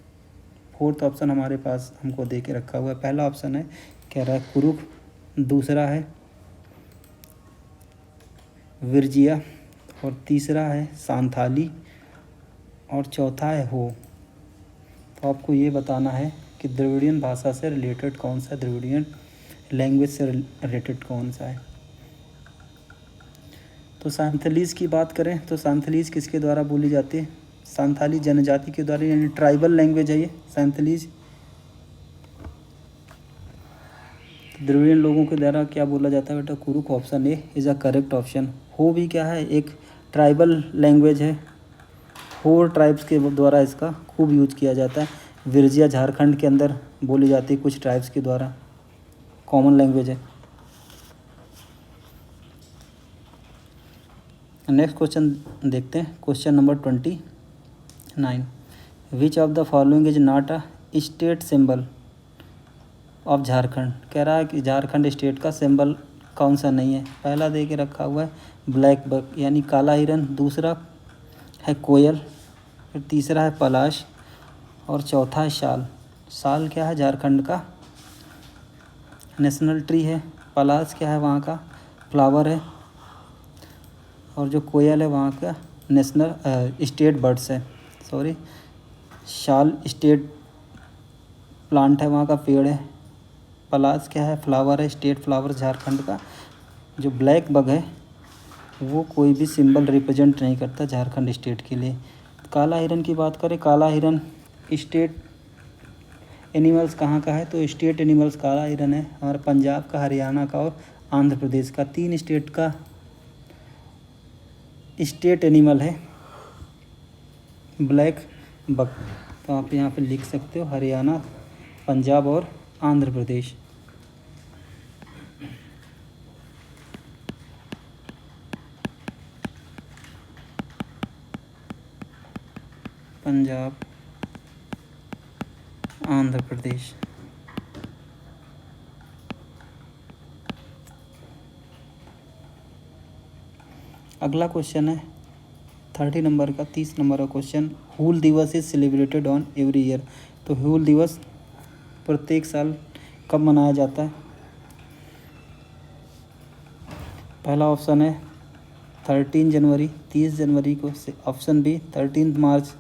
4th ऑप्शन हमारे पास हमको दे के रखा हुआ है। पहला ऑप्शन है, कह रहा है कुरुख, दूसरा है विरजिया, और तीसरा है सांथाली, और चौथा है हो। तो आपको ये बताना है कि द्रविडियन भाषा से रिलेटेड कौन सा, द्रविडियन लैंग्वेज से रिलेटेड कौन सा है। तो सांथालीज़ की बात करें तो सांथालीज़ किसके द्वारा बोली जाती है, सांथाली जनजाति के द्वारा, यानी ट्राइबल लैंग्वेज है ये सांथालीज़। द्रविडियन लोगों के द्वारा क्या बोला जाता है बेटा, कुरुख। Option A is a correct option. हो भी क्या है, एक ट्राइबल लैंग्वेज है, 4 ट्राइब्स के द्वारा इसका खूब यूज किया जाता है। विरजिया झारखंड के अंदर बोली जाती है कुछ ट्राइब्स के द्वारा, कॉमन लैंग्वेज है। नेक्स्ट क्वेश्चन देखते हैं, question number 29। Which of the following is not a state symbol of Jharkhand. कह रहा है कि झारखंड स्टेट का सिंबल कौन सा नहीं है। पहला दे के रखा हुआ है ब्लैक बक यानी काला हिरन, दूसरा है कोयल, फिर तीसरा है पलाश, और चौथा है शाल। शाल क्या है, झारखंड का नेशनल ट्री है। पलाश क्या है, वहाँ का फ्लावर है। और जो कोयल है वहाँ का नेशनल स्टेट बर्ड्स है, सॉरी। शाल स्टेट प्लांट है, वहाँ का पेड़ है। पलाश क्या है, फ्लावर है, स्टेट फ्लावर झारखंड का। जो ब्लैक बग है वो कोई भी सिंबल रिप्रेजेंट नहीं करता झारखंड स्टेट के लिए। काला हिरन की बात करें, काला हिरन स्टेट एनिमल्स कहाँ का है, तो स्टेट एनिमल्स काला हिरन है हमारे पंजाब का, हरियाणा का और आंध्र प्रदेश का, 3 स्टेट का स्टेट एनिमल है ब्लैक बक। तो आप यहाँ पे लिख सकते हो हरियाणा, पंजाब और आंध्र प्रदेश। पंजाब, आंध्र प्रदेश। अगला क्वेश्चन है 30 नंबर का, 30 नंबर का क्वेश्चन। हूल दिवस is celebrated on every year. तो हूल दिवस प्रत्येक साल कब मनाया जाता है। पहला ऑप्शन है 13 जनवरी, 30 जनवरी को। ऑप्शन बी 13 मार्च,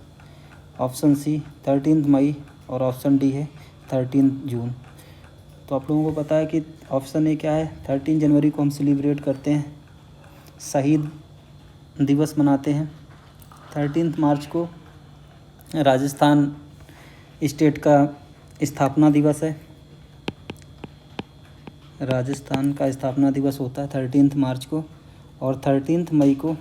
ऑप्शन सी 13 मई, और ऑप्शन डी है 13 जून। तो आप लोगों को पता है कि ऑप्शन ए क्या है, 13 जनवरी को हम सेलिब्रेट करते हैं, शहीद दिवस मनाते हैं। 13 मार्च को राजस्थान स्टेट का स्थापना दिवस है। राजस्थान का स्थापना दिवस होता है 13 मार्च को। और 13 मई को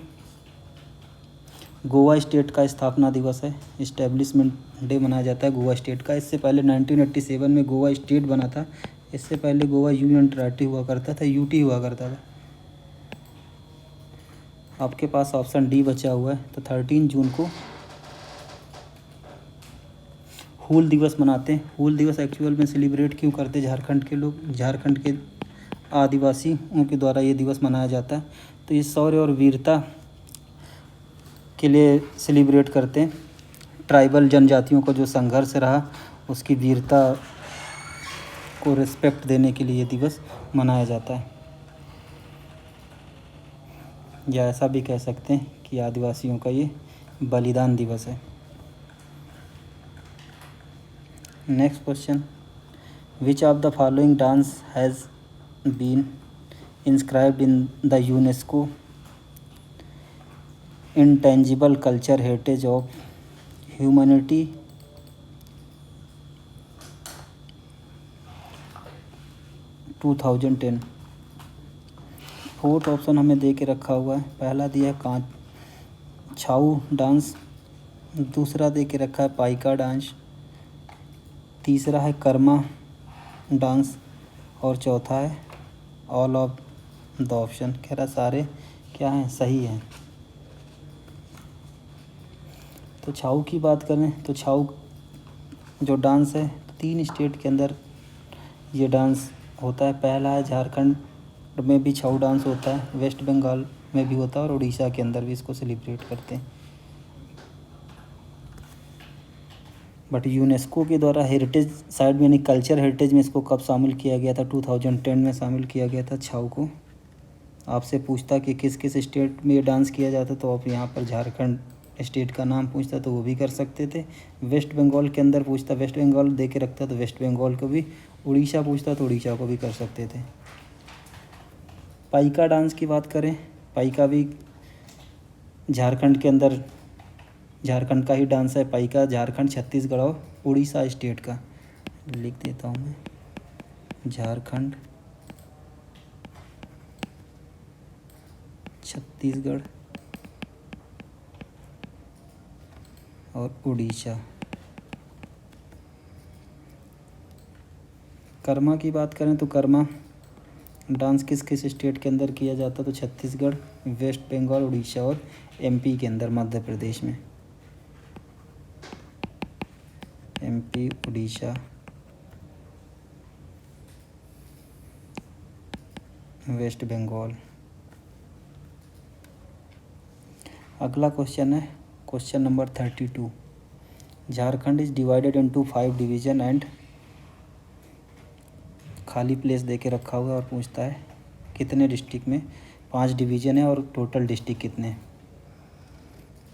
गोवा स्टेट का स्थापना दिवस है, इस्टेब्लिशमेंट डे मनाया जाता है गोवा स्टेट का। इससे पहले 1987 में गोवा स्टेट बना था। इससे पहले गोवा यूनियन टेरिटरी हुआ करता था, यूटी हुआ करता था। आपके पास ऑप्शन डी बचा हुआ है। तो 13 जून को हूल दिवस मनाते हैं। हूल दिवस एक्चुअल में सेलिब्रेट क्यों करते झारखंड के लोग? झारखंड के आदिवासियों के द्वारा ये दिवस मनाया जाता है। तो ये शौर्य और वीरता के लिए सेलिब्रेट करते हैं। ट्राइबल जनजातियों का जो संघर्ष रहा उसकी वीरता को रिस्पेक्ट देने के लिए ये दिवस मनाया जाता है, या ऐसा भी कह सकते हैं कि आदिवासियों का ये बलिदान दिवस है। Next question, which of the following dance has been inscribed in the UNESCO intangible culture heritage of humanity 2010? Fourth option हमें दे के रखा हुआ है। पहला दिया है छाऊ डांस, दूसरा दे के रखा है पाइका डांस, तीसरा है कर्मा डांस और चौथा है ऑल ऑफ द ऑप्शन। कह रहा सारे क्या हैं? सही हैं। तो छाऊ की बात करें तो छाऊ जो डांस है 3 स्टेट के अंदर ये डांस होता है। पहला है झारखंड में भी छाऊ डांस होता है, वेस्ट बंगाल में भी होता है और उड़ीसा के अंदर भी इसको सेलिब्रेट करते हैं। बट यूनेस्को के द्वारा हेरिटेज साइट में यानी कल्चर हेरिटेज में इसको कब शामिल किया गया था? 2010 में शामिल किया गया था छाऊ को। आपसे पूछता कि किस किस स्टेट में ये डांस किया जाता तो आप यहाँ पर झारखंड स्टेट का नाम पूछता तो वो भी कर सकते थे। वेस्ट बंगाल के अंदर पूछता, वेस्ट बंगाल दे के रखता तो वेस्ट बंगाल को भी, उड़ीसा पूछता तो उड़ीसा को भी कर सकते थे। पाइका डांस की बात करें, पाइका भी झारखंड के अंदर, झारखंड का ही डांस है पाइका। झारखंड, छत्तीसगढ़ और उड़ीसा स्टेट का। लिख देता हूँ मैं, झारखंड, छत्तीसगढ़ और उड़ीसा। कर्मा की बात करें तो कर्मा डांस किस किस स्टेट के अंदर किया जाता? तो छत्तीसगढ़, वेस्ट बंगाल, उड़ीसा और एमपी के अंदर, मध्य प्रदेश में। MP, Orissa, West Bengal. अगला क्वेश्चन है question number 32। Jharkhand is divided into 5 division and, खाली प्लेस दे के रखा हुआ है और पूछता है कितने डिस्ट्रिक्ट में? 5 डिवीज़न है और टोटल डिस्ट्रिक्ट कितने हैं?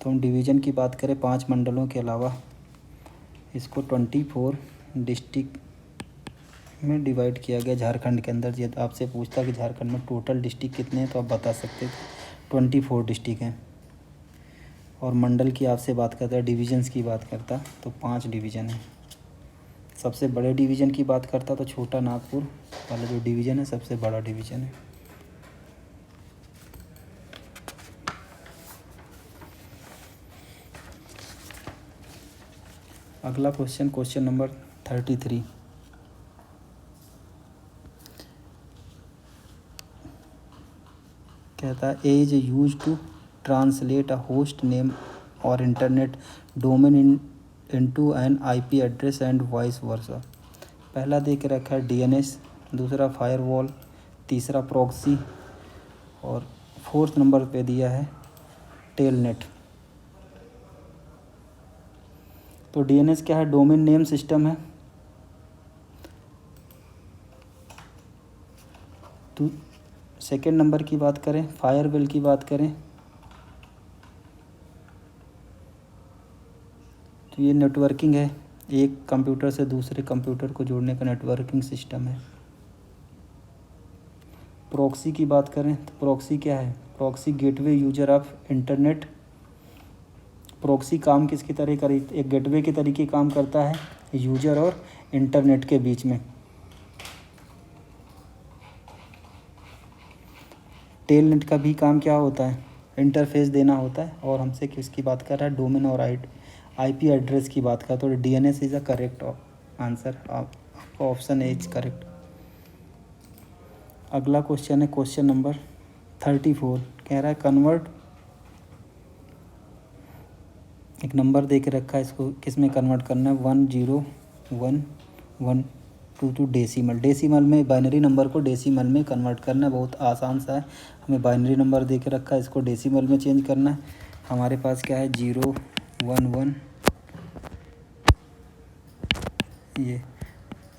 तो हम डिवीज़न की बात करें 5 मंडलों के अलावा इसको 24 डिस्ट्रिक्ट में डिवाइड किया गया झारखंड के अंदर। यदि आपसे पूछता कि झारखंड में टोटल डिस्ट्रिक्ट कितने हैं तो आप बता सकते थे 24 डिस्ट्रिक्ट हैं। और मंडल की आपसे बात करता, डिवीजन्स की बात करता तो 5 डिवीज़न है। सबसे बड़े डिवीज़न की बात करता तो छोटा नागपुर वाला जो डिवीज़न है सबसे बड़ा डिवीज़न है। अगला क्वेश्चन, क्वेश्चन नंबर 33। कहता है A is used to translate a host name और internet domain into an IP address and vice versa. पहला दे के रखा है डीएनएस, दूसरा फायरवॉल, तीसरा प्रॉक्सी और फोर्थ नंबर पे दिया है टेलनेट। तो डीएनएस क्या है? डोमेन नेम सिस्टम है। तो सेकेंड नंबर की बात करें, फायरवॉल की बात करें तो ये नेटवर्किंग है, एक कंप्यूटर से दूसरे कंप्यूटर को जोड़ने का नेटवर्किंग सिस्टम है। प्रॉक्सी की बात करें तो प्रॉक्सी क्या है? Proxy gateway user of internet proxy काम किसकी तरह करी, एक गेटवे के तरीके काम करता है यूजर और इंटरनेट के बीच में। टेलनेट का भी काम क्या होता है, इंटरफेस देना होता है। और हमसे किसकी बात कर रहा है, डोमेन और आईपी एड्रेस की बात कर। तो DNS is a correct answer, आपका ऑप्शन ए इज करेक्ट। अगला क्वेश्चन है क्वेश्चन नंबर 34, कह रहा है कन्वर्ट, एक नंबर दे के रखा है, इसको किस में कन्वर्ट करना है, 101112 टू डेसिमल। डेसिमल में बाइनरी नंबर को डेसिमल में कन्वर्ट करना है, बहुत आसान सा है। हमें बाइनरी नंबर दे के रखा है, इसको डेसिमल में चेंज करना है। हमारे पास क्या है 011,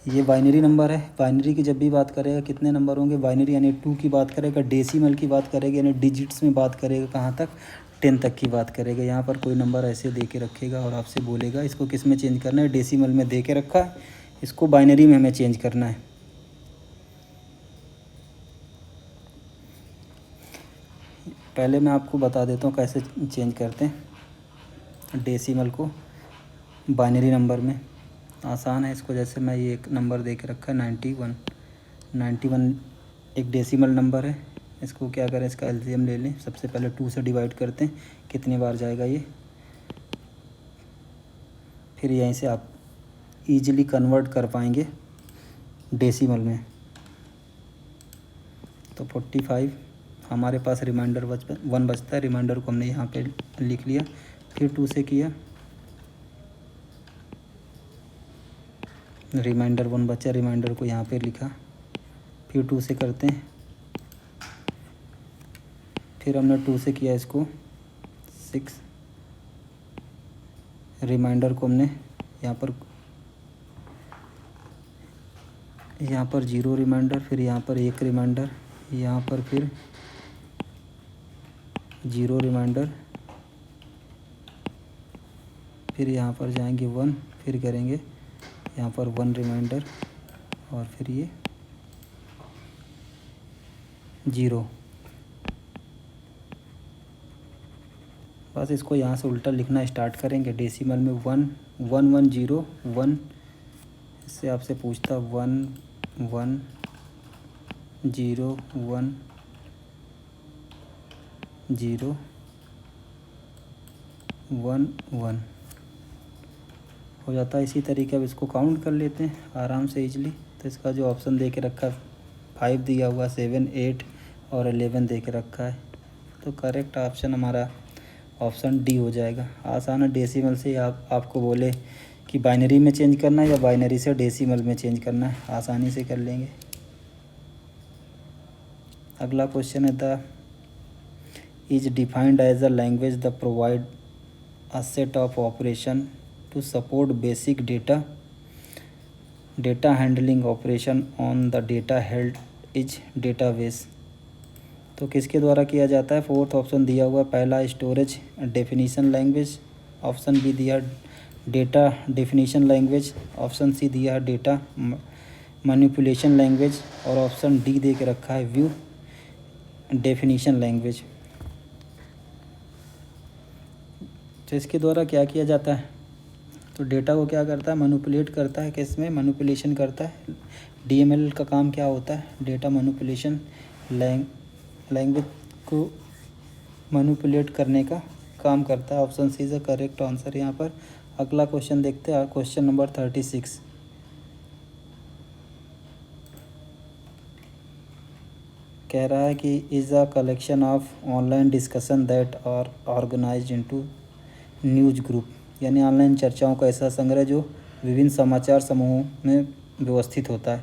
ये बाइनरी नंबर है। बाइनरी की जब भी बात करेगा कितने नंबर होंगे, बाइनरी यानी 2 की बात करेगा, डेसिमल की बात करेगा यानी डिजिट्स में बात करेगा, कहाँ तक 10 तक की बात करेगा। यहाँ पर कोई नंबर ऐसे दे के रखेगा और आपसे बोलेगा इसको किस में चेंज करना है, डेसिमल में दे के रखा है, इसको बाइनरी में हमें चेंज करना है। पहले मैं आपको बता देता हूँ कैसे चेंज करते हैं डेसिमल को बाइनरी नंबर में। आसान है, इसको जैसे मैं ये एक नंबर दे के रखा है 91 एक डेसिमल नंबर है। इसको क्या करें, इसका एलसीएम ले लें। सबसे पहले 2 से डिवाइड करते हैं, कितनी बार जाएगा ये, फिर यहीं से आप इजीली कन्वर्ट कर पाएंगे डेसिमल में। तो 45 हमारे पास रिमाइंडर 1 बचता है, रिमाइंडर को हमने यहाँ पे लिख लिया। फिर 2 से किया, रिमाइंडर 1 बचा, रिमाइंडर को यहाँ पे लिखा। फिर 2 से करते हैं, फिर हमने 2 से किया इसको 6, रिमाइंडर को हमने यहाँ पर 0 रिमाइंडर, फिर यहाँ पर 1 रिमाइंडर, यहाँ पर फिर 0 रिमाइंडर, फिर यहाँ पर जाएंगे 1, फिर करेंगे यहाँ पर 1 रिमाइंडर और फिर ये 0। बस इसको यहाँ से उल्टा लिखना स्टार्ट करेंगे। डेसिमल में 1101, इससे आपसे पूछता 1101 हो जाता है। इसी तरीके अब इसको काउंट कर लेते हैं आराम से इजली। तो इसका जो ऑप्शन दे के रखा है 5 दिया हुआ, 7, 8 और 11 दे के रखा है, तो करेक्ट ऑप्शन हमारा ऑप्शन डी हो जाएगा। आसान है, डेसिमल से आपको बोले कि बाइनरी में चेंज करना है या बाइनरी से डेसिमल में चेंज करना है, आसानी से कर लेंगे। अगला क्वेश्चन है the is defined as a language the provide a set of operation to support basic data handling operation on the data held is database। तो किसके द्वारा किया जाता है, 4th ऑप्शन दिया हुआ, पहला storage definition language, option B दिया data definition language, option C दिया डेटा मैनिपुलेशन लैंग्वेज और ऑप्शन डी दे के रखा है व्यू डेफिनीशन लैंग्वेज। तो इसके द्वारा क्या किया जाता है, तो डेटा को क्या करता है, मैनिपुलेट करता है, किसमें मैनिपुलेशन करता है। डीएमएल का काम क्या होता है, डेटा मैनिपुलेशन, लैंग्वेज को मैनिपुलेट करने का काम करता है। Option C is the correct answer यहाँ पर। अगला क्वेश्चन देखते हैं, क्वेश्चन नंबर 36, कह रहा है कि is a collection of online discussion that are organised into news group, यानी ऑनलाइन चर्चाओं का ऐसा संग्रह जो विभिन्न समाचार समूहों में व्यवस्थित होता है।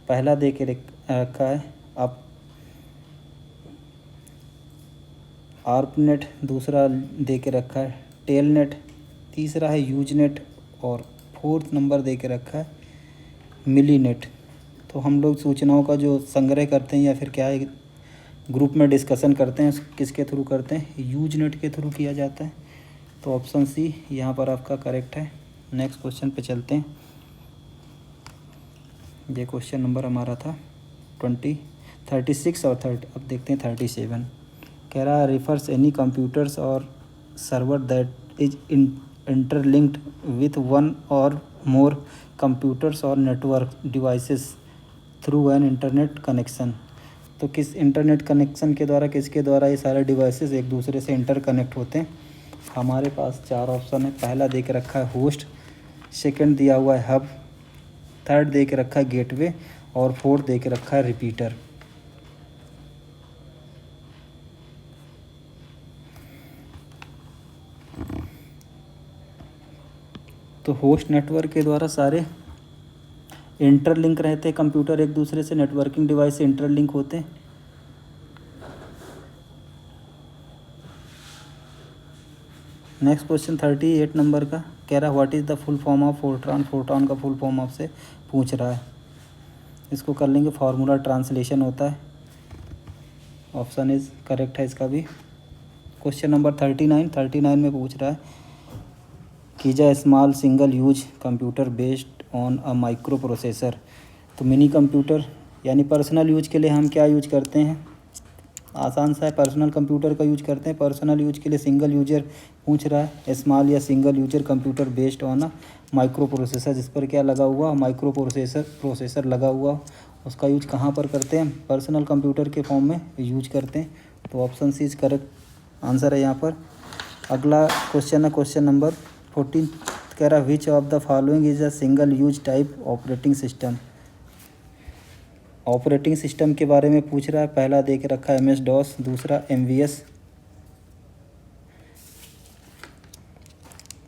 पहला दे के रखा है आप आर्पनेट, दूसरा दे के रखा है टेलनेट, तीसरा है यूजनेट और 4th नंबर दे के रखा है मिलीनेट। तो हम लोग सूचनाओं का जो संग्रह करते हैं या फिर क्या है ग्रुप में डिस्कशन करते हैं, किसके थ्रू करते हैं, यूजनेट के थ्रू किया जाता है। तो ऑप्शन सी यहाँ पर आपका करेक्ट है। नेक्स्ट क्वेश्चन पे चलते हैं। ये क्वेश्चन नंबर हमारा था 36 और 30, अब देखते हैं 37। कह रहा है रिफर्स एनी कंप्यूटर्स और server that is interlinked with one और मोर कंप्यूटर्स और network devices through an internet connection. तो किस इंटरनेट कनेक्शन के द्वारा, किसके द्वारा ये सारे डिवाइसेस एक दूसरे से इंटरकनेक्ट होते हैं? हमारे पास 4 ऑप्शन है। पहला दे के रखा है होस्ट, सेकंड दिया हुआ है हब, थर्ड दे के रखा है गेटवे और फोर्थ दे के रखा है रिपीटर। तो होस्ट नेटवर्क के द्वारा सारे इंटरलिंक रहते हैं, कंप्यूटर एक दूसरे से, नेटवर्किंग डिवाइस से इंटरलिंक होते हैं। नेक्स्ट क्वेश्चन 38 नंबर का कह रहा है what is the full form of Fortran. Fortran का फुल फॉर्म आपसे पूछ रहा है। इसको कर लेंगे, फार्मूला ट्रांसलेशन होता है। ऑप्शन इज करेक्ट है इसका भी। क्वेश्चन नंबर 39 में पूछ रहा है कीजा small single use computer based on a microprocessor. तो मिनी कंप्यूटर यानी पर्सनल यूज के लिए हम क्या यूज करते हैं? आसान सा है, पर्सनल कंप्यूटर का यूज करते हैं। पर्सनल यूज के लिए सिंगल यूजर पूछ रहा है, स्मॉल या single user computer based on a micro processor, जिस पर क्या लगा हुआ, माइक्रो प्रोसेसर लगा हुआ, उसका यूज कहाँ पर करते हैं? पर्सनल कंप्यूटर के फॉर्म में यूज करते हैं। तो option C is correct answer है यहाँ पर। अगला क्वेश्चन है क्वेश्चन नंबर 14, कह रहा विच of the following is a single use type operating system. Operating system के बारे में पूछ रहा है। पहला दे के रखा है MS DOS,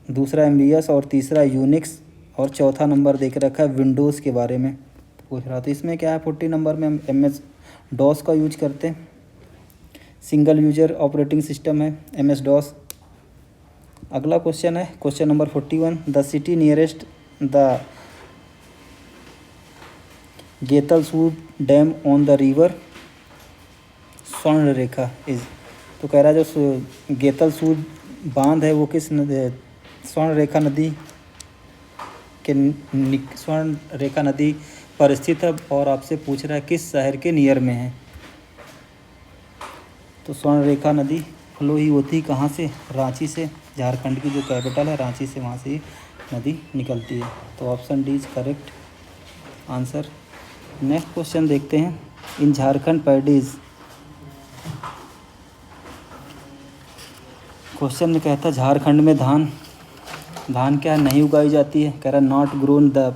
दूसरा MVS और तीसरा यूनिक्स और चौथा नंबर दे के रखा है विंडोज़ के बारे में पूछ रहा। तो इसमें क्या है, 40 नंबर में हम MS DOS का यूज करते हैं। सिंगल यूजर ऑपरेटिंग सिस्टम है MS DOS। अगला क्वेश्चन है question number 41, the city nearest the Getalsud dam on the river Swarnarekha is. तो कह रहा है जो गेतलसूद बांध है वो किस स्वर्णरेखा नदी के स्वर्णरेखा नदी पर स्थित है और आपसे पूछ रहा है किस शहर के नियर में है। तो स्वर्णरेखा नदी फ्लो ही होती कहाँ से? रांची से। झारखंड की जो कैपिटल है रांची से, वहाँ से नदी निकलती है। तो option D is correct answer. Next question देखते हैं, इन झारखंड पैडीज। क्वेश्चन में कहता है झारखंड में धान क्या नहीं उगाई जाती है? कह रहा not grown the.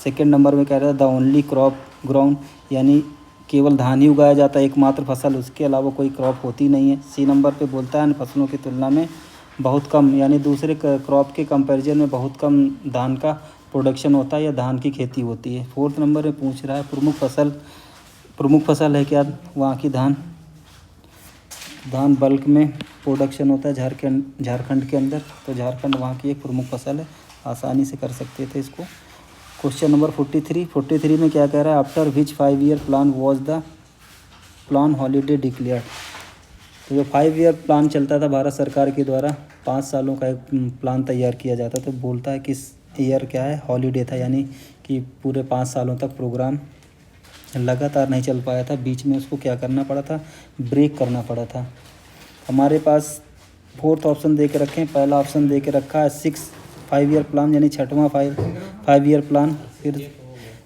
Second number में कह रहा है द ओनली क्रॉप ग्राउंड, यानी केवल धान ही उगाया जाता है, एकमात्र फसल, उसके अलावा कोई क्रॉप होती नहीं है। सी नंबर पे बोलता है फसलों की तुलना में बहुत कम, यानी दूसरे क्रॉप के कंपैरिजन में बहुत कम धान का प्रोडक्शन होता है या धान की खेती होती है। फोर्थ नंबर में पूछ रहा है प्रमुख फसल है क्या वहाँ की? धान बल्क में प्रोडक्शन होता है झारखंड के अंदर। तो झारखंड वहाँ की एक प्रमुख फसल है, आसानी से कर सकते थे इसको। क्वेश्चन नंबर 43 में क्या कह रहा है, after which 5 year plan was the plan holiday declared. तो जो 5 ईयर प्लान चलता था भारत सरकार के द्वारा, 5 सालों का एक प्लान तैयार किया जाता, तो बोलता है किस ईयर क्या है, हॉलीडे था, यानी कि पूरे 5 सालों तक प्रोग्राम लगातार नहीं चल पाया था, बीच में उसको क्या करना पड़ा था, ब्रेक करना पड़ा था। हमारे पास फोर्थ ऑप्शन दे के रखें। पहला ऑप्शन दे के रखा है 5 ईयर प्लान, यानी 6वां 5 ईयर प्लान। फिर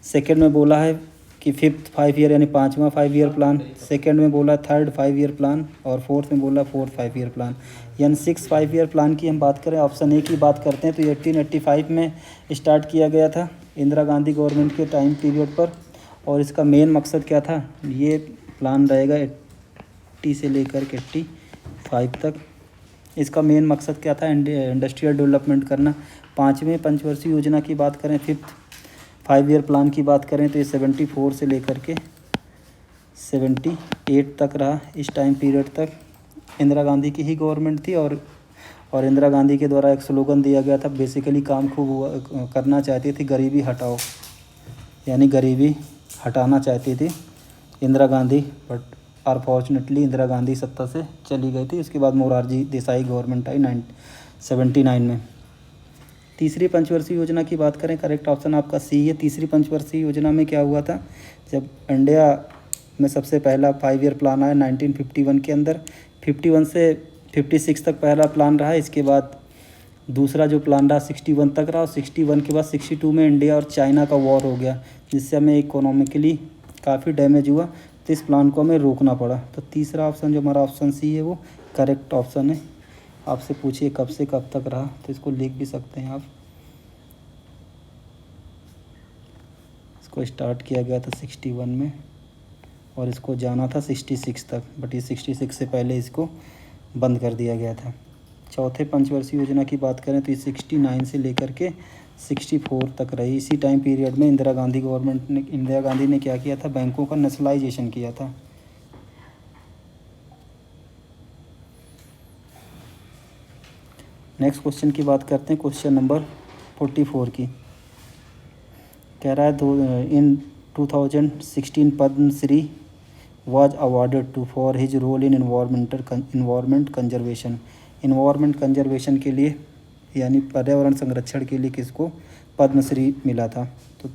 सेकंड में बोला है कि 5th 5 ईयर यानी 5वां 5 ईयर प्लान। सेकंड में बोला 3rd 5 ईयर प्लान और फोर्थ में बोला 4th 5 ईयर प्लान। यानी 6 5 ईयर प्लान की हम बात करें, ऑप्शन ए की बात करते हैं, तो 1885 में स्टार्ट किया गया था इंदिरा गांधी गवर्नमेंट के टाइम पीरियड पर। और इसका मेन मकसद क्या था, ये प्लान रहेगा 80 से लेकर के 85 तक। इसका मेन मकसद क्या था, इंडस्ट्रियल डेवलपमेंट करना। 5वें पंचवर्षीय योजना की बात करें, 5th 5 ईयर प्लान की बात करें, तो ये 74 से लेकर के 78 तक रहा। इस टाइम पीरियड तक इंदिरा गांधी की ही गवर्नमेंट थी और इंदिरा गांधी के द्वारा एक स्लोगन दिया गया था, बेसिकली काम खूब करना चाहती थी, गरीबी हटाओ, यानी गरीबी हटाना चाहती थी इंदिरा गांधी। बट अनफॉर्चुनेटली इंदिरा गांधी सत्ता से चली गई थी। उसके बाद मोरारजी देसाई गवर्नमेंट आई 79 में। तीसरी पंचवर्षीय योजना की बात करें, करेक्ट ऑप्शन आपका सी है। तीसरी पंचवर्षीय योजना में क्या हुआ था, जब इंडिया में सबसे पहला 5 ईयर प्लान आया 1951 के अंदर, 51 से 56 तक पहला प्लान रहा। इसके बाद दूसरा जो प्लान रहा 61 तक रहा, और 61 के बाद 62 में इंडिया और चाइना का वॉर हो गया, जिससे हमें इकोनॉमिकली काफ़ी डैमेज हुआ, तो इस प्लान को हमें रोकना पड़ा। तो तीसरा ऑप्शन जो हमारा ऑप्शन सी है वो करेक्ट ऑप्शन है। आपसे पूछिए कब से कब तक रहा, तो इसको लिख भी सकते हैं आप। इसको स्टार्ट किया गया था 61 में और इसको जाना था 66 तक, बट ये 66 से पहले इसको बंद कर दिया गया था। चौथे पंचवर्षीय योजना की बात करें तो ये 69 से लेकर के 64 तक रही। इसी टाइम पीरियड में इंदिरा गांधी ने क्या किया था, बैंकों का नेशनलाइजेशन किया था। नेक्स्ट क्वेश्चन की बात करते हैं, क्वेश्चन नंबर 44 की। कह रहा है in 2016 Padma Shri was awarded to for his role in environment conservation। Environment conservation के लिए यानी पर्यावरण संरक्षण के लिए किसको पद्मश्री मिला था? तो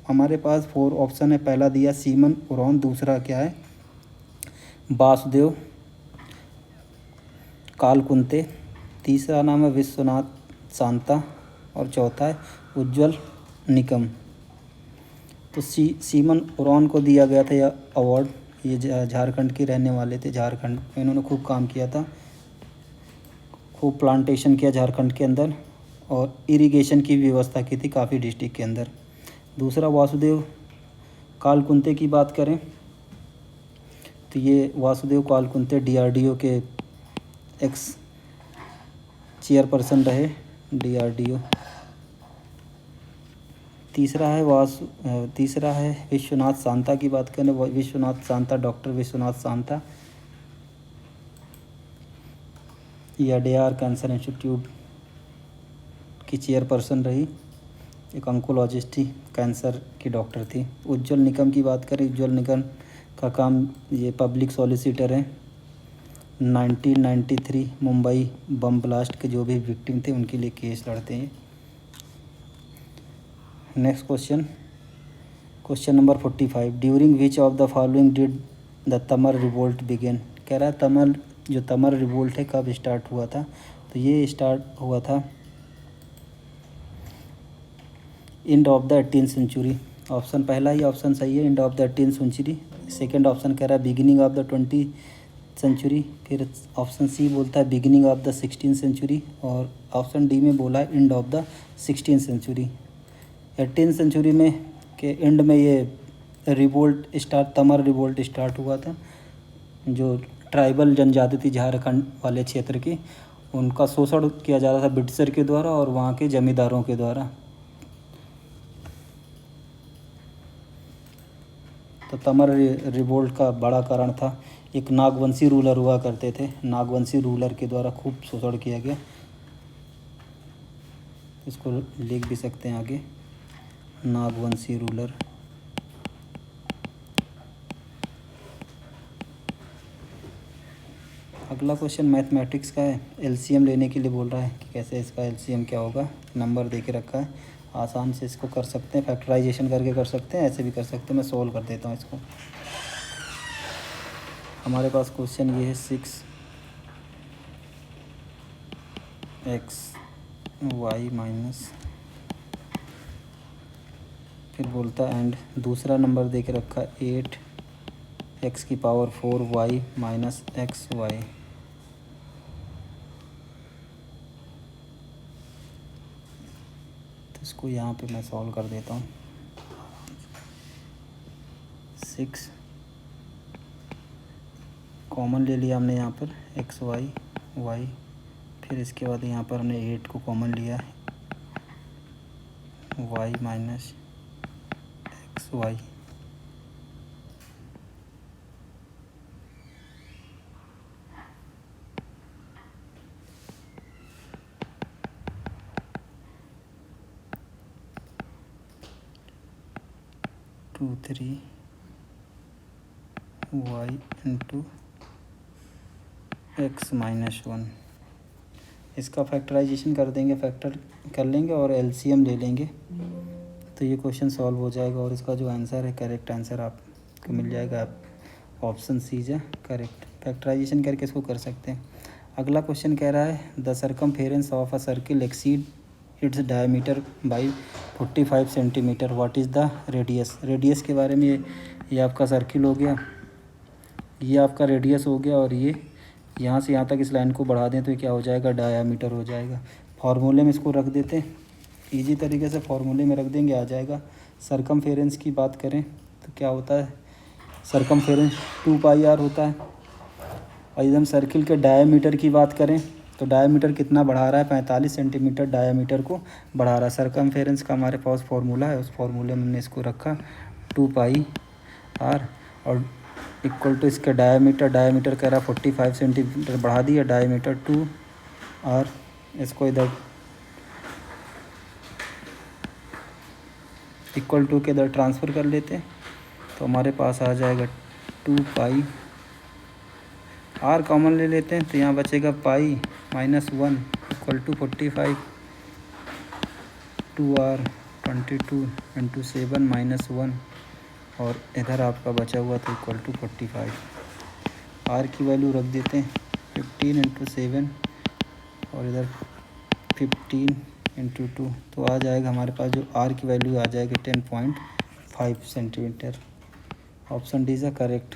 हमारे पास 4 ऑप्शन है। पहला दिया सीमन ओरोन, दूसरा क्या है वासुदेव कालकुंते, तीसरा नाम है विश्वनाथ शांता और चौथा है उज्ज्वल निकम। तो सीमन ओरोन को दिया गया था यह अवार्ड। ये झारखंड के रहने वाले थे, झारखंड में इन्होंने खूब काम किया था, खूब प्लांटेशन किया झारखंड के अंदर और इरिगेशन की व्यवस्था की थी काफ़ी डिस्ट्रिक्ट के अंदर। दूसरा वासुदेव कालकुंते की बात करें तो ये वासुदेव कालकुंते DRDO के एक्स चेयरपर्सन रहे DRDO। तीसरा है विश्वनाथ शांता की बात करें, विश्वनाथ शांता, डॉक्टर विश्वनाथ शांता, ये अडेयार कैंसर इंस्टीट्यूट की चेयरपर्सन रही, एक ऑन्कोलॉजिस्ट थी, कैंसर की डॉक्टर थी। उज्ज्वल निकम की बात करें, उज्ज्वल निकम का काम ये पब्लिक सॉलिसिटर हैं। 1993 मुंबई बम ब्लास्ट के जो भी विक्टिम थे उनके लिए केस लड़ते हैं। Next question number 45, during which of the following did the तमर रिवोल्ट बिगिन। कह रहा है तमर रिवोल्ट है कब स्टार्ट हुआ था? तो ये स्टार्ट हुआ था end of the 18th century. Option पहला ही ऑप्शन सही है, end of the 18th century. Second option कह रहा है beginning of the 20th century. फिर ऑप्शन सी बोलता है beginning of the 16th century और ऑप्शन डी में बोला है end of the 16th century. 18th century में के एंड में ये तमर रिवोल्ट स्टार्ट हुआ था। जो ट्राइबल जनजाति थी झारखंड वाले क्षेत्र की, उनका शोषण किया जाता था ब्रिटिशर के द्वारा और वहाँ के जमींदारों के द्वारा। तो तमर रिवोल्ट का बड़ा कारण था एक नागवंशी रूलर हुआ करते थे, नागवंशी रूलर के द्वारा खूब शोषण किया गया। इसको लिख भी सकते हैं आगे, नागवंशी रूलर। अगला क्वेश्चन मैथमेटिक्स का है, एलसीएम लेने के लिए बोल रहा है कि कैसे इसका एलसीएम क्या होगा। नंबर दे के रखा है, आसान से इसको कर सकते हैं, फैक्टराइजेशन करके कर सकते हैं, ऐसे भी कर सकते हैं। मैं सोल्व कर देता हूँ इसको। हमारे पास क्वेश्चन ये है 6x y माइनस, फिर बोलता है एंड दूसरा नंबर दे के रखा 8x की पावर 4y माइनस xy। तो इसको यहाँ पे मैं सॉल्व कर देता हूँ। 6 कॉमन ले लिया हमने यहाँ पर xy y, फिर इसके बाद यहाँ पर हमने 8 को कॉमन लिया है y minus xy। Two 3 y into x minus 1। इसका फैक्टराइजेशन कर देंगे, फैक्टर कर लेंगे और एलसीएम ले लेंगे, तो ये क्वेश्चन सॉल्व हो जाएगा और इसका जो आंसर है करेक्ट आंसर आपको मिल जाएगा। आप ऑप्शन सी जा करेक्ट, फैक्टराइजेशन करके इसको कर सकते हैं। अगला क्वेश्चन कह रहा है the circumference of a circle exceed its diameter by 45 centimetre, what is the radius. Radius के बारे में ये आपका सर्किल हो गया, ये आपका रेडियस हो गया, और ये यहाँ से यहाँ तक इस लाइन को बढ़ा दें तो ये क्या हो जाएगा, डायामीटर हो जाएगा। फार्मूले में इसको रख देते हैं, ईजी तरीके से फार्मूले में रख देंगे, आ जाएगा। सर्कमफेरेंस की बात करें तो क्या होता है, सर्कमफेरेंस 2πr होता है। और यदि हम सर्किल के डायामीटर की बात करें तो डायामीटर कितना बढ़ा रहा है, 45 सेंटीमीटर डायामीटर को बढ़ा रहा है। सर्कमफेरेंस का हमारे पास फार्मूला है, उस फार्मूले में हमने इसको रखा 2πr, और इक्वल टू इसका डायामीटर कह रहा 45 सेंटीमीटर बढ़ा दिया, डायामीटर 2r। इसको इधर इक्वल टू के इधर ट्रांसफ़र कर लेते हैं तो हमारे पास आ जाएगा 2π, r कॉमन ले लेते हैं तो यहाँ बचेगा पाई -1 इक्वल टू 45, 2r 22 इंटू 7 -1, और इधर आपका बचा हुआ तो इक्वल टू 45। r की वैल्यू रख देते हैं 15 इंटू 7 और इधर 15 इंटू 2, तो आ जाएगा हमारे पास जो r की वैल्यू आ जाएगी 10.5 centimetre. Option D is correct.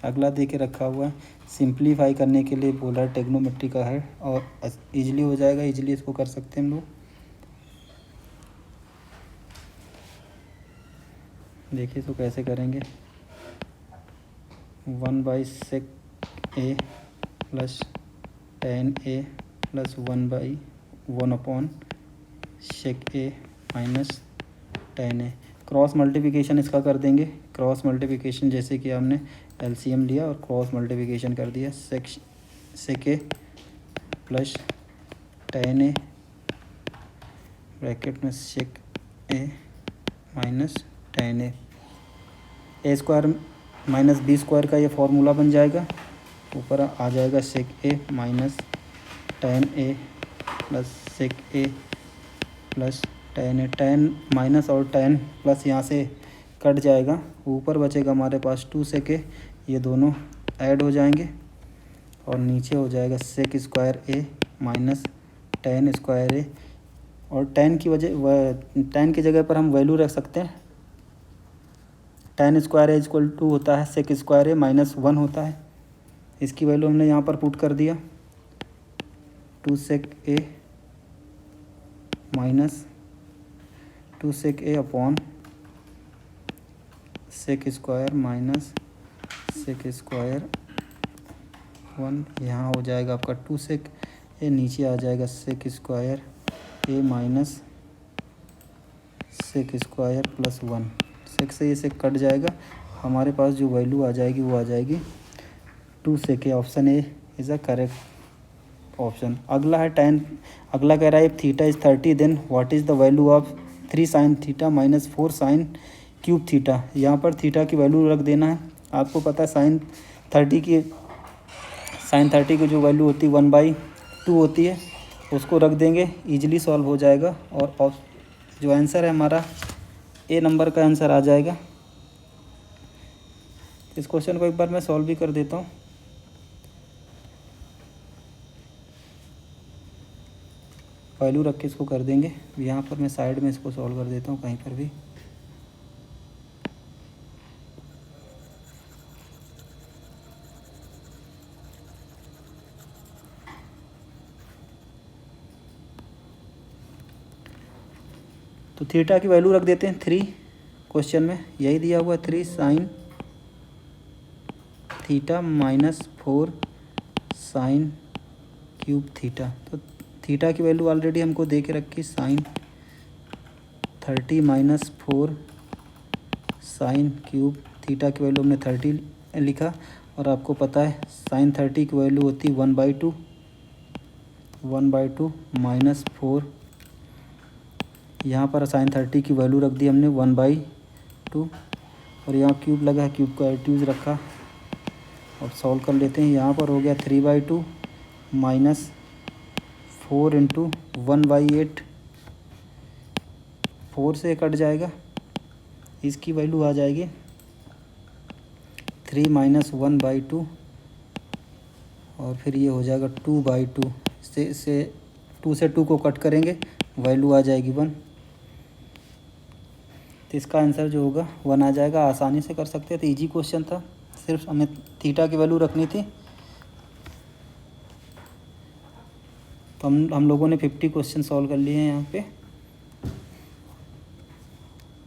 अगला दे के रखा हुआ है, सिंप्लीफाई करने के लिए बोला है ट्रिग्नोमेट्री का है, और इजीली हो जाएगा, इजीली इसको कर सकते हैं हम लोग। देखिए इसको कैसे करेंगे, 1/sec a plus tan a plus 1/1/sec a minus tan a। Cross multiplication इसका कर देंगे, क्रॉस मल्टीप्लिकेशन जैसे कि हमने एलसीएम लिया और क्रॉस मल्टीप्लिकेशन कर दिया, sec a plus tan a bracket में sec a minus tan a square minus B square का ये फार्मूला बन जाएगा, ऊपर आ जाएगा sec a minus tan a plus sec a plus tan a, tan minus और tan प्लस यहाँ से कट जाएगा, ऊपर बचेगा हमारे पास 2 sec a, ये दोनों ऐड हो जाएंगे और नीचे हो जाएगा sec square a minus tan square a, और tan की जगह पर हम वैल्यू रख सकते हैं, tan square a equal to होता है sec स्क्वायर a माइनस 1 होता है, इसकी वैल्यू हमने यहाँ पर पुट कर दिया 2 sec a minus 2 sec a upon sec square minus sec square 1, यहाँ हो जाएगा आपका 2 sec a, नीचे आ जाएगा sec square a minus sec square plus 1, sec से ये sec कट जाएगा, हमारे पास जो वैल्यू आ जाएगी वो आ जाएगी 2 sec a। Option A is a correct option. अगला है tan, अगला कह रहा है theta is 30 then what is the value of 3 sin theta minus 4 sin cube theta. यहाँ पर थीटा की वैल्यू रख देना है, आपको पता है sin 30 की जो वैल्यू होती है 1/2 होती है, उसको रख देंगे, ईजिली सॉल्व हो जाएगा, और जो आंसर है हमारा ए नंबर का आंसर आ जाएगा। इस क्वेश्चन को एक बार मैं सॉल्व भी कर देता हूँ। वैल्यू रख के इसको कर देंगे, यहाँ पर मैं साइड में इसको सॉल्व कर देता हूँ कहीं पर भी। तो थीटा की वैल्यू रख देते हैं 3, क्वेश्चन में यही दिया हुआ 3 sin theta minus 4 sin cube theta. तो थीटा की वैल्यू ऑलरेडी हमको दे के रखी sin 30 minus 4 sin cube theta की वैल्यू हमने 30 लिखा, और आपको पता है sin 30 की वैल्यू होती 1/2 माइनस 4, यहाँ पर sin 30 की वैल्यू रख दी हमने 1/2, और यहाँ क्यूब लगा है, क्यूब का एल्टीट्यूड रखा, और सॉल्व कर लेते हैं। यहाँ पर हो गया 3/2 माइनस 4 इंटू 1/8, 4 से कट जाएगा, इसकी वैल्यू आ जाएगी 3 माइनस 1/2 और फिर ये हो जाएगा 2/2 से 2 से 2 को कट करेंगे, वैल्यू आ जाएगी 1। तो इसका आंसर जो होगा 1 आ जाएगा। आसानी से कर सकते हैं, तो इजी क्वेश्चन था, सिर्फ हमें थीटा की वैल्यू रखनी थी। तो हम लोगों ने 50 क्वेश्चन सॉल्व कर लिए हैं यहाँ पे।